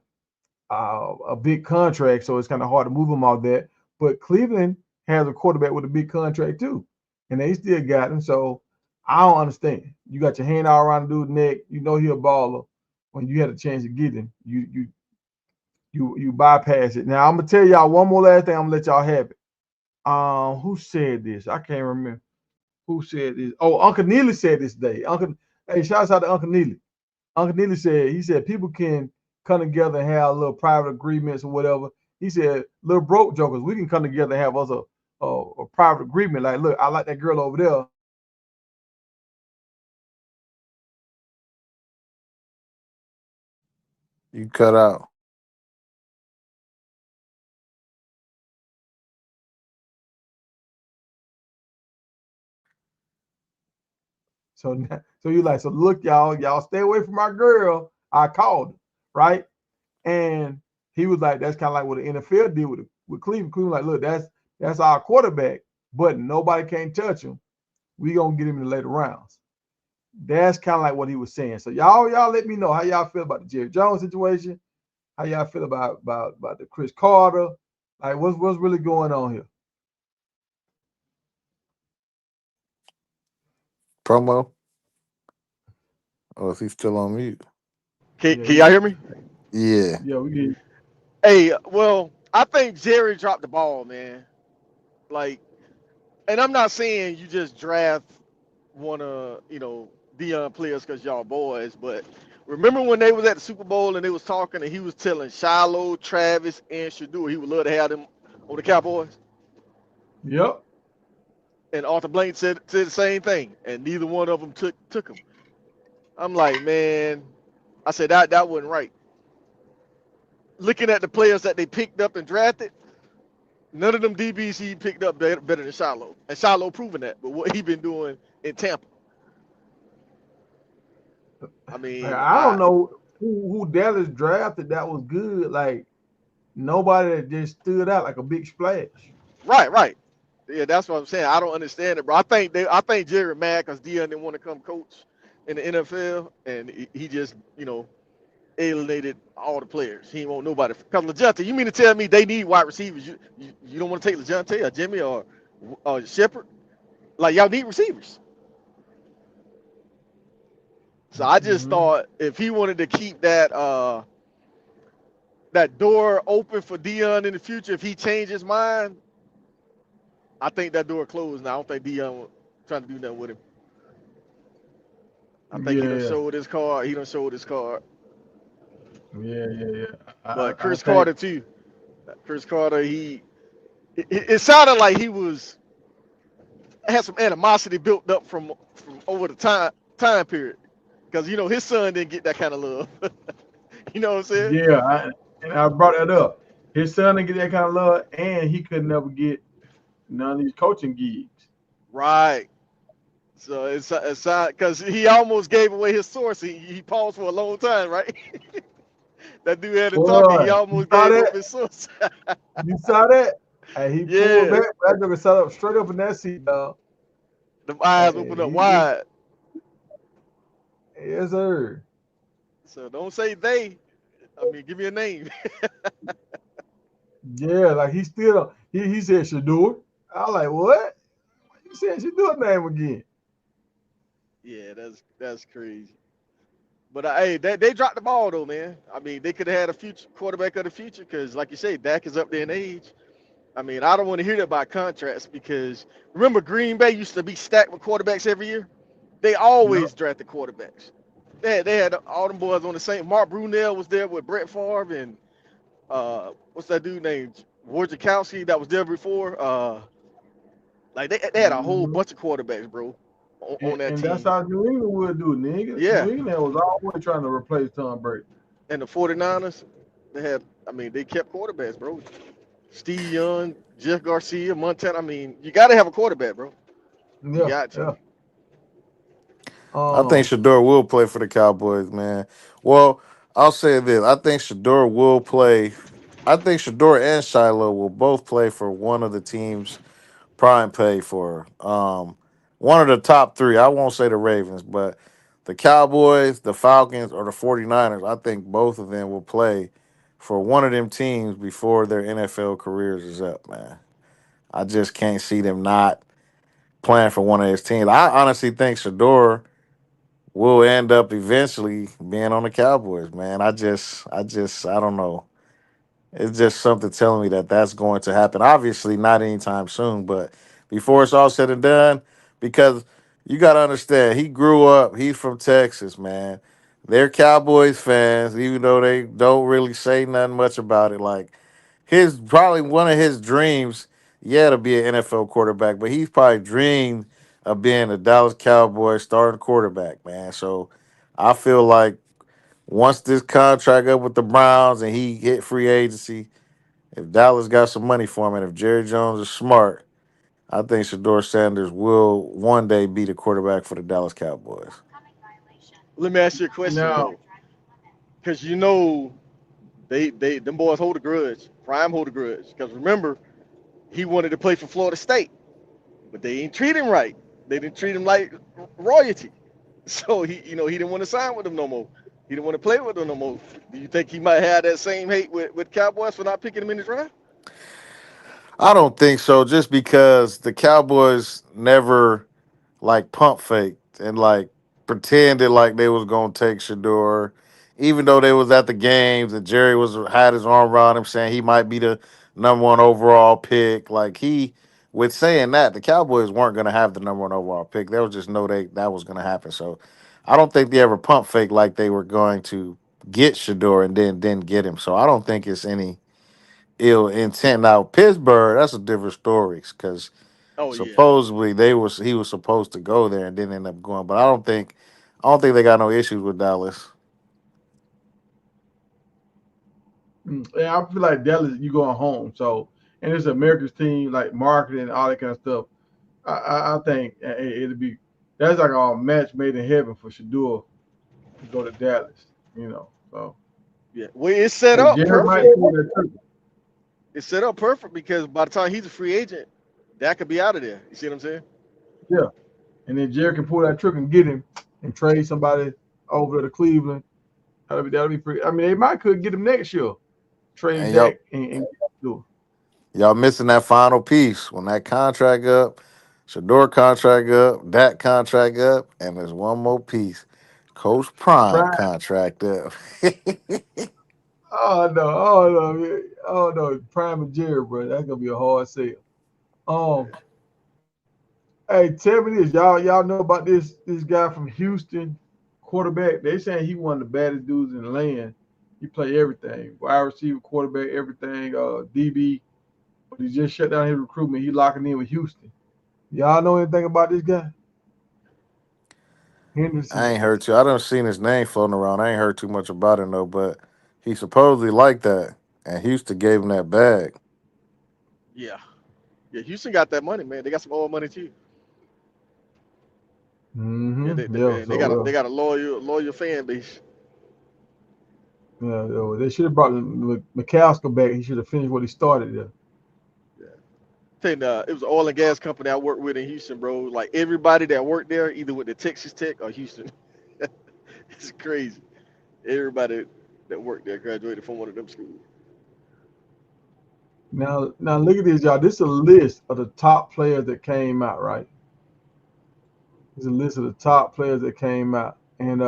a big contract, so it's kind of hard to move him out there. But Cleveland has a quarterback with a big contract too, and they still got him. So I don't understand. You got your hand all around the dude's neck. You know he a baller. When you had a chance to get him, you bypass it. Now I'm gonna tell y'all one more last thing. I'm gonna let y'all have it. Who said this? I can't remember who said this. Oh, Uncle Neely said this today. Hey, shouts out to Uncle Neely. Uncle Neely said people can come together and have little private agreements or whatever. He said, little broke jokers, we can come together and have us a private agreement. Like, look, I like that girl over there. You cut out. So you like, so look, y'all stay away from my girl. I called her, right? And he was like, that's kind of like what the NFL did with Cleveland. Cleveland like, look, that's our quarterback, but nobody can touch him. We gonna get him in the later rounds. That's kind of like what he was saying. So y'all let me know how y'all feel about the Jerry Jones situation. How y'all feel about the Chris Carter? Like what's really going on here? Promo. Oh, is he still on mute? Yeah, Can y'all hear me? Yeah. yeah, we get Hey, well, I think Jerry dropped the ball, man. Like, and I'm not saying you just draft one of Dion players because y'all boys, but remember when they was at the Super Bowl and they was talking and he was telling Shiloh, Travis, and Shedeur he would love to have them on the Cowboys, yep. and Arthur Blank said the same thing, and neither one of them took him. I'm like, man, I said that wasn't right. Looking at the players that they picked up and drafted, none of them DBs he picked up better than Shiloh, and Shiloh proven that. But what he been doing in Tampa, I Like, mean, I don't know who Dallas drafted that was good. Like nobody that just stood out like a big splash. right. Yeah, that's what I'm saying. I don't understand it, bro. I think Jerry mad because Dion didn't want to come coach in the NFL, and he just alienated all the players. He ain't want nobody. Because Legente, you mean to tell me they need wide receivers? You don't want to take Legente or Jimmy or Shepard? Like y'all need receivers. So I just Mm-hmm. thought if he wanted to keep that door open for Dion in the future, if he changed his mind, I think that door closed now. I don't think Dion trying to do nothing with him. I think he done Yeah, showed his card. He done showed his card. yeah. But I Chris think Carter too. Chris Carter, it sounded like he had some animosity built up from over the time period. Because his son didn't get that kind of love. You know what I'm saying? and I brought that up. His son didn't get that kind of love, and he could never get none of these coaching gigs. Right. So it's because he almost gave away his source. He paused for a long time, right? That dude had to talking. He Boy, you almost saw gave up that? his source. You saw that? And he pulled Yeah, back. That nigga sat up straight up in that seat, dog. the eyes Hey, opened up wide. yes, sir. So don't say they. I mean, give me a name. Yeah, like he still he said Shedeur. I was like, what? He said Shedeur name again. Yeah, that's crazy. But hey, they dropped the ball though, man. I mean, they could have had a future quarterback of the future because, like you say, Dak is up there in age. I mean, I don't want to hear that about contracts because remember Green Bay used to be stacked with quarterbacks every year. They Yep. always drafted quarterbacks. They had all them boys on the same. Mark Brunell was there with Brett Favre and what's that dude named Wojciechowski that was there before. Like they had a whole Mhm. bunch of quarterbacks, bro, on that And that's team. how New England would do, nigga. Yeah, New England was always trying to replace Tom Brady. and the 49ers, they had. I mean, they kept quarterbacks, bro. Steve Young, Jeff Garcia, Montana. I mean, you got to have a quarterback, bro. You Yeah, got to. yeah. I think Um, Shedeur will play for the Cowboys, man. Well, I'll say this: I think Shedeur will play. I think Shedeur and Shiloh will both play for one of the teams prime pay for. One of the top three. I won't say the Ravens, but the Cowboys, the Falcons, or the 49ers. I think both of them will play for one of them teams before their NFL careers is up, man. I just can't see them not playing for one of his teams. I honestly think Shador will end up eventually being on the Cowboys, man. I don't know. It's just something telling me that that's going to happen. Obviously, not anytime soon, but before it's all said and done, because you got to understand, he grew up, he's from Texas, man. They're Cowboys fans, even though they don't really say nothing much about it. Like, his probably one of his dreams, yeah, to be an NFL quarterback, but he's probably dreamed of being a Dallas Cowboys starting quarterback, man. So I feel like once this contract up with the Browns and he hit free agency, if Dallas got some money for him and if Jerry Jones is smart, I think Shador Sanders will one day be the quarterback for the Dallas Cowboys. Let me ask you a question now, though, because you know they them boys hold a grudge. Prime hold a grudge because remember he wanted to play for Florida State, but they ain't treat him right. They didn't treat him like royalty. So he didn't want to sign with them no more. He didn't want to play with them no more. Do you think he might have that same hate with Cowboys for not picking him in the draft? I don't think so, just because the Cowboys never like pump faked and like pretended like they was gonna take Shador, even though they was at the games and Jerry was had his arm around him saying he might be the number one overall pick. Like he with saying that, the Cowboys weren't gonna have the number one overall pick. They was just know that was gonna happen. So I don't think they ever pump fake like they were going to get Shador and then didn't get him. So I don't think it's any ill intent. Now Pittsburgh, that's a different story because Oh yeah. supposedly he was supposed to go there and didn't end up going. But I don't think they got no issues with Dallas. yeah, I feel like Dallas, you going home. So, and it's America's team, like marketing and all that kind of stuff. I think it'll be that's like a match made in heaven for Shador to go to Dallas. So Yeah. Well, it's set and up Jerry might perfect. pull that trigger. It's set up perfect because by the time he's a free agent, that could be out of there. You see what I'm saying? Yeah, and then Jerry can pull that trigger and get him and trade somebody over to Cleveland. That'll be pretty. I mean, they might could get him next year. Trade And Dak and do. y'all missing that final piece when that contract up, Shador contract up, that contract up, and there's one more piece, Coach Prime Prime. contract up. Oh no, oh no, man. Oh no, Prime and Jerry, bro. That's gonna be a hard sale. Um, hey, tell me this, y'all know about this guy from Houston, quarterback. They saying he one of the baddest dudes in the land. He play everything, wide receiver, quarterback, everything. DB, but he just shut down his recruitment. He locking in with Houston. Y'all know anything about this guy? I Henderson. ain't heard too. I done seen his name floating around. I ain't heard too much about him though, but he supposedly like that, and Houston gave him that bag. Yeah. Yeah. Houston got that money, man. They got some oil money too. Yeah. They, Mm-hmm. they, Yeah. man, they So got a they got a loyal fan base. they should have brought McCaskill back. He should have finished what he started there. Yeah. It was an oil and gas company I worked with in Houston, bro. Like everybody that worked there, either with the Texas Tech or Houston. It's crazy. Everybody that worked there graduated from one of them schools. Now look at this, y'all. This is a list of the top players that came out, right? This is a list of the top players that came out. And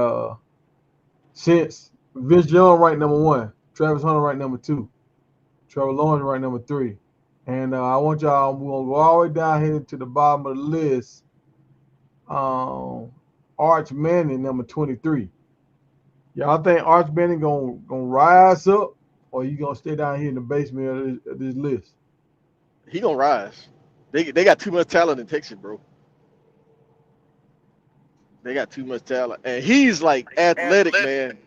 since Vince Young ranked number one, Travis Hunter ranked number two, Trevor Lawrence ranked number three. And I want y'all, we're gonna go all the way down here to the bottom of the list. Arch Manning, number 23. Y'all think Arch Manning gonna rise up, or you gonna stay down here in the basement of this list? He gonna rise. They got too much talent in Texas, bro. They got too much talent, and he's like athletic, man.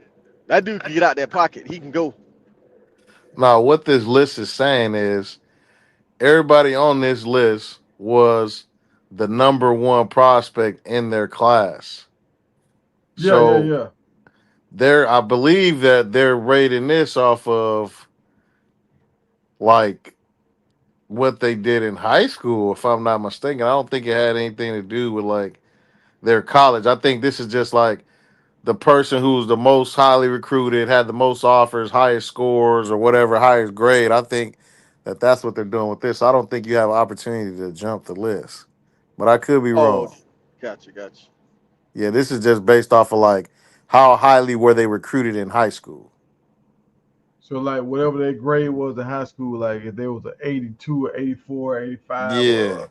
That dude can get out that pocket. He can go. Now, what this list is saying is everybody on this list was the number one prospect in their class. Yeah, yeah, So yeah. I believe that they're rating this off of like what they did in high school, if I'm not mistaken. I don't think it had anything to do with like their college. I think this is just like the person who's the most highly recruited, had the most offers, highest scores, or whatever, highest grade. I think that that's what they're doing with this. I don't think you have an opportunity to jump the list, but I could be Oh, wrong. gotcha. Yeah, this is just based off of like how highly were they recruited in high school. So like whatever their grade was in high school, like if there was an 82 or 84, 85, Yeah,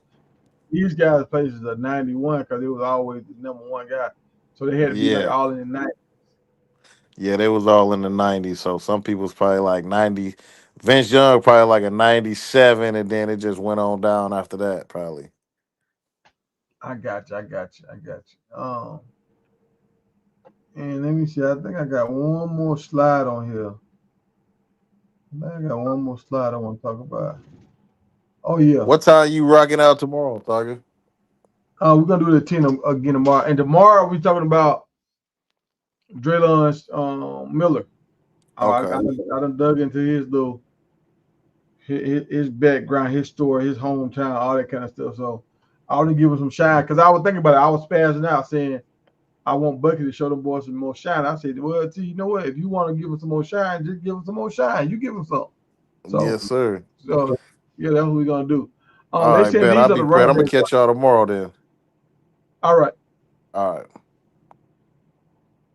these guys' places are 91 because it was always the number one guy. So they had to be like yeah, all in the 90s. yeah. They was all in the '90s, so some people's probably like 90. Vince Young probably like a 97, and then it just went on down after that, probably. I got you. And let me see. I think I got one more slide on here. I got one more slide I want to talk about. Oh yeah. What time you rocking out tomorrow, Thugger? We're gonna do the 10 again tomorrow. And tomorrow we're talking about Draylon Miller. Okay. I done dug into his little his background, his story, his hometown, all that kind of stuff. So I want to give him some shine because I was thinking about it. I was spazzing out saying I want Bucky to show them boys some more shine. I said, well, T, you know what? If you want to give him some more shine, just give him some more shine. You give him some. So, Yes, sir. so yeah, that's what we're gonna do. All They right, saying bet. I'll these are be the prepared. running I'm gonna backs. catch y'all tomorrow then. All right. All right.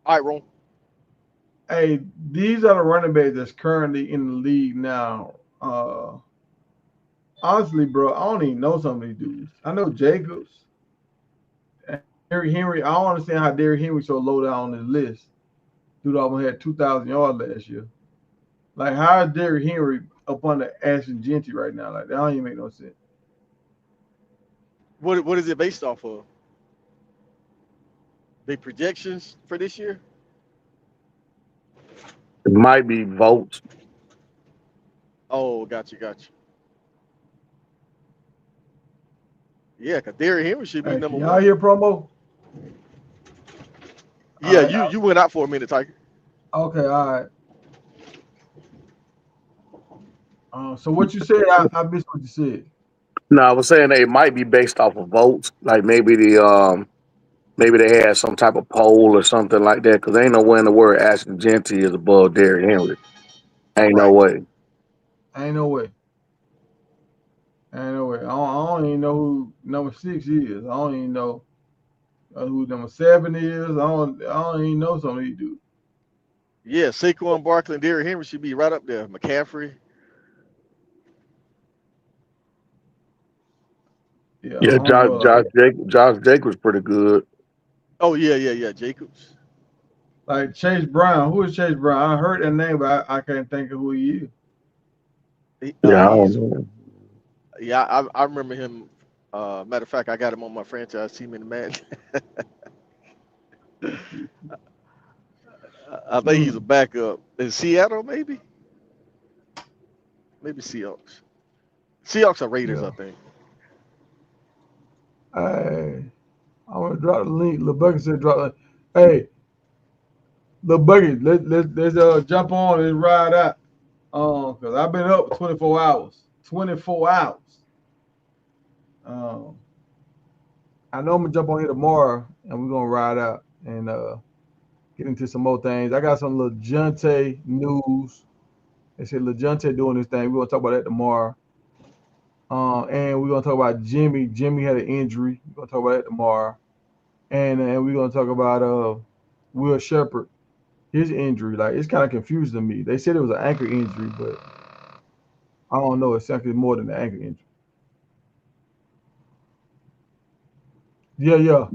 All right, Ron. Hey, these are the running backs that's currently in the league now. Honestly, bro, I don't even know some of these dudes. I know Jacobs, Derrick Henry. I don't understand how Derrick Henry so low down on this list. Dude almost had 2,000 yards last year. Like, how is Derrick Henry up under Ashton Genty right now? Like, that don't even make no sense. What is it based off of? The projections for this year? It might be votes. Oh, got you. Yeah, cause Derrick Henry should be Hey, can number y'all one. hear promo? All Yeah, right. you went out for a minute, Tiger. Okay, all right. So what you said, I missed what you said. No, I was saying it might be based off of votes. Like maybe they had some type of poll or something like that. Because ain't nowhere in the world Ashton Genty is above Derrick Henry. Ain't no Right. way. Ain't no way. Ain't no way. I don't even know who number 6 is. I don't even know who number 7 is. I don't even know some of these dudes. Yeah, Saquon Barkley and Derrick Henry should be right up there. McCaffrey. Yeah, I Yeah, don't know like Josh Jacobs pretty good. Oh yeah. Jacobs. Chase Brown. Who is Chase Brown? I heard that name, but I can't think of who he is. Yeah, I don't He's know. yeah. I remember him. Matter of fact, I got him on my franchise team in the match. I think he's a Mm. backup in Seattle, maybe Seahawks. Seahawks are Raiders, I Yeah. think. Hey, I want to drop the link. Lil Bucky said drop the. Hey, Lil Bucky, let's jump on and ride out. Cause I've been up 24 hours. 24 hours. Um, I know I'm gonna jump on here tomorrow and we're gonna ride out and get into some more things. I got some LeJunte news. They said LeJunte doing this thing. We're gonna talk about that tomorrow. And we're gonna talk about Jimmy. Jimmy had an injury. We're gonna talk about that tomorrow. And we're gonna talk about Will Shepard, his injury. Like it's kind of confusing to me. They said it was an ankle injury, but I don't know. It's actually more than the ankle injury. Yeah.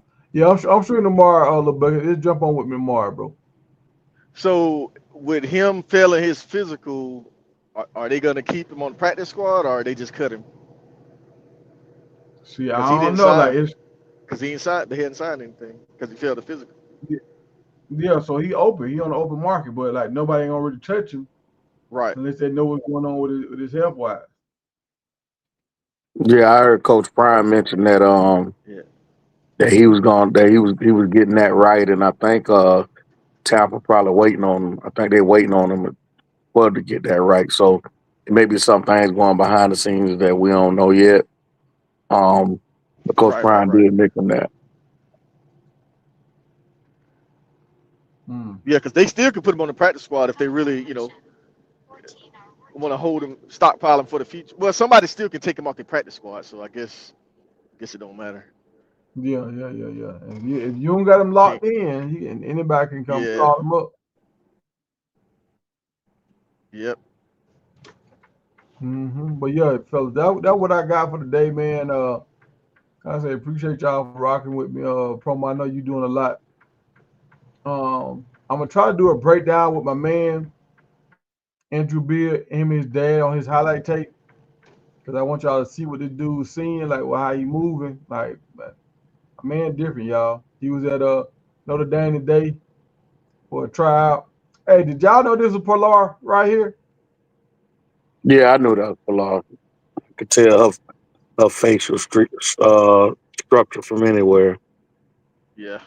I'm sure tomorrow, little buddy. Just jump on with me tomorrow, bro. So with him failing his physical, are they gonna keep him on the practice squad or are they just cut him? See, Because I he don't didn't know. Like sign. it's Because he ain't signed. They hadn't signed anything. Because he failed the physical. yeah. So he open. He on the open market, but like nobody ain't gonna really touch him Right. unless they know what's going on with his health wise. Yeah, I heard Coach Prime mention that Yeah. that he was getting that right, and I think Tampa probably waiting on him. I think they're waiting on him well to get that right. So maybe some things going behind the scenes that we don't know yet. But Coach Right. Right. Prime Right. did mention that. Mm. Yeah. Because they still could put him on the practice squad if they really, want to hold him, stockpile him for the future. Well, somebody still can take him off the practice squad. So I guess it don't matter. Yeah. If you don't got him Can't. locked in, anybody can come Yeah. call him up. Yep. But yeah, fellas, that what I got for today, man. I say appreciate y'all for rocking with me. Promo, I know you doing a lot. I'm gonna try to do a breakdown with my man Andrew Beard, him and his dad on his highlight tape, because I want y'all to see what this dude's seeing, like how he moving. Like, a man different, y'all. He was at Notre Dame today for a tryout. Hey, did y'all know this is Pilar right here? Yeah, I knew that was Pilar. I could tell her facial structure from anywhere. Yeah.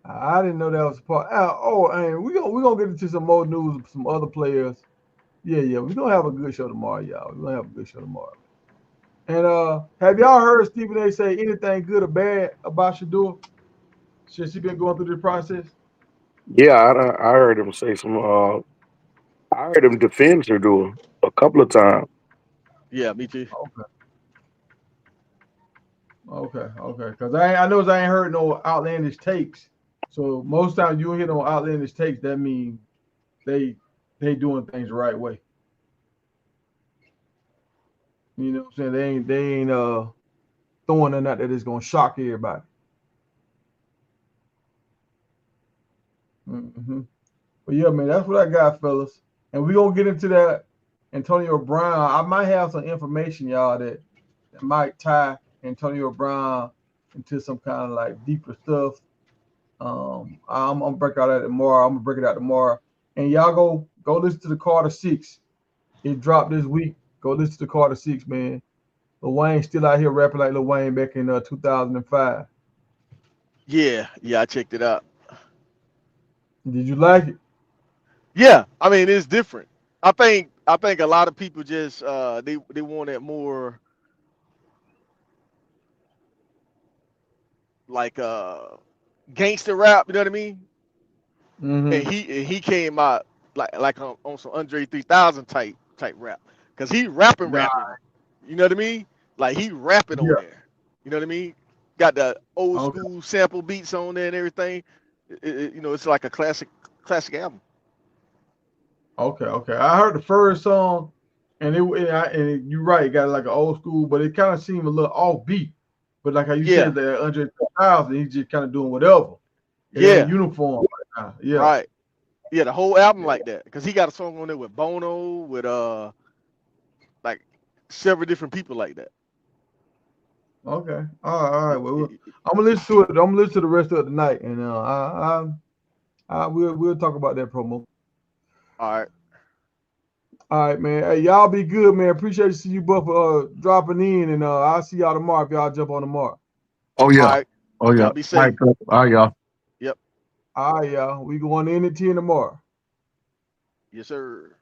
I didn't know that was part. And we gonna get into some more news of some other players. Yeah. We're gonna have a good show tomorrow, y'all. We're gonna have a good show tomorrow. And have y'all heard Stephen A say anything good or bad about Shedeur since he been going through this process? Yeah, I heard him say some. I heard him defend Shedeur a couple of times. Yeah. Me too. Okay. Okay. Because I know I ain't heard no outlandish takes. So most times you hear no outlandish takes, that means they they doing things the right way. You know what I'm saying? They ain't throwing nothing out that is gonna shock everybody. hmm But yeah, man, that's what I got, fellas. And we gonna get into that Antonio Brown. I might have some information, y'all, that might tie Antonio Brown into some kind of like deeper stuff. I'm gonna break out that tomorrow. I'm gonna break it out tomorrow. And y'all go listen to the Carter Six. It dropped this week. Go listen to the Carter Six, man. Lil Wayne still out here rapping like Lil Wayne back in 2005. Yeah. Yeah. I checked it out. Did you like it? Yeah. I mean, it's different. I think a lot of people just they wanted more like gangster rap. You know what I mean? And Mm-hmm. he came out like on some Andre 3000 type rap, cause he Nah, rapping. You know what I mean? Like he rapping on yeah. there. You know what I mean? Got the old Okay. school sample beats on there and everything. It's like a classic album. Okay. I heard the first song, and you're right, it got like an old school, but it kind of seemed a little offbeat. But like how you Yeah, said, that Andre 3000, he's just kind of doing whatever. It ain't yeah, uniform right now. Yeah. right. Yeah, the whole album like that, cause he got a song on there with Bono, with like several different people like that. Okay. All right. Well, Y- y- I'm gonna listen to it. I'm gonna listen to the rest of it tonight, and we'll talk about that promo. All right, All right, man. Hey, y'all be good, man. Appreciate to see you both dropping in, and I'll see y'all tomorrow if y'all jump on tomorrow. Oh all yeah, right. oh yeah. Y'all All be right, safe. all right, y'all. Yep. All right, y'all. We going in at 10 tomorrow. Yes, sir.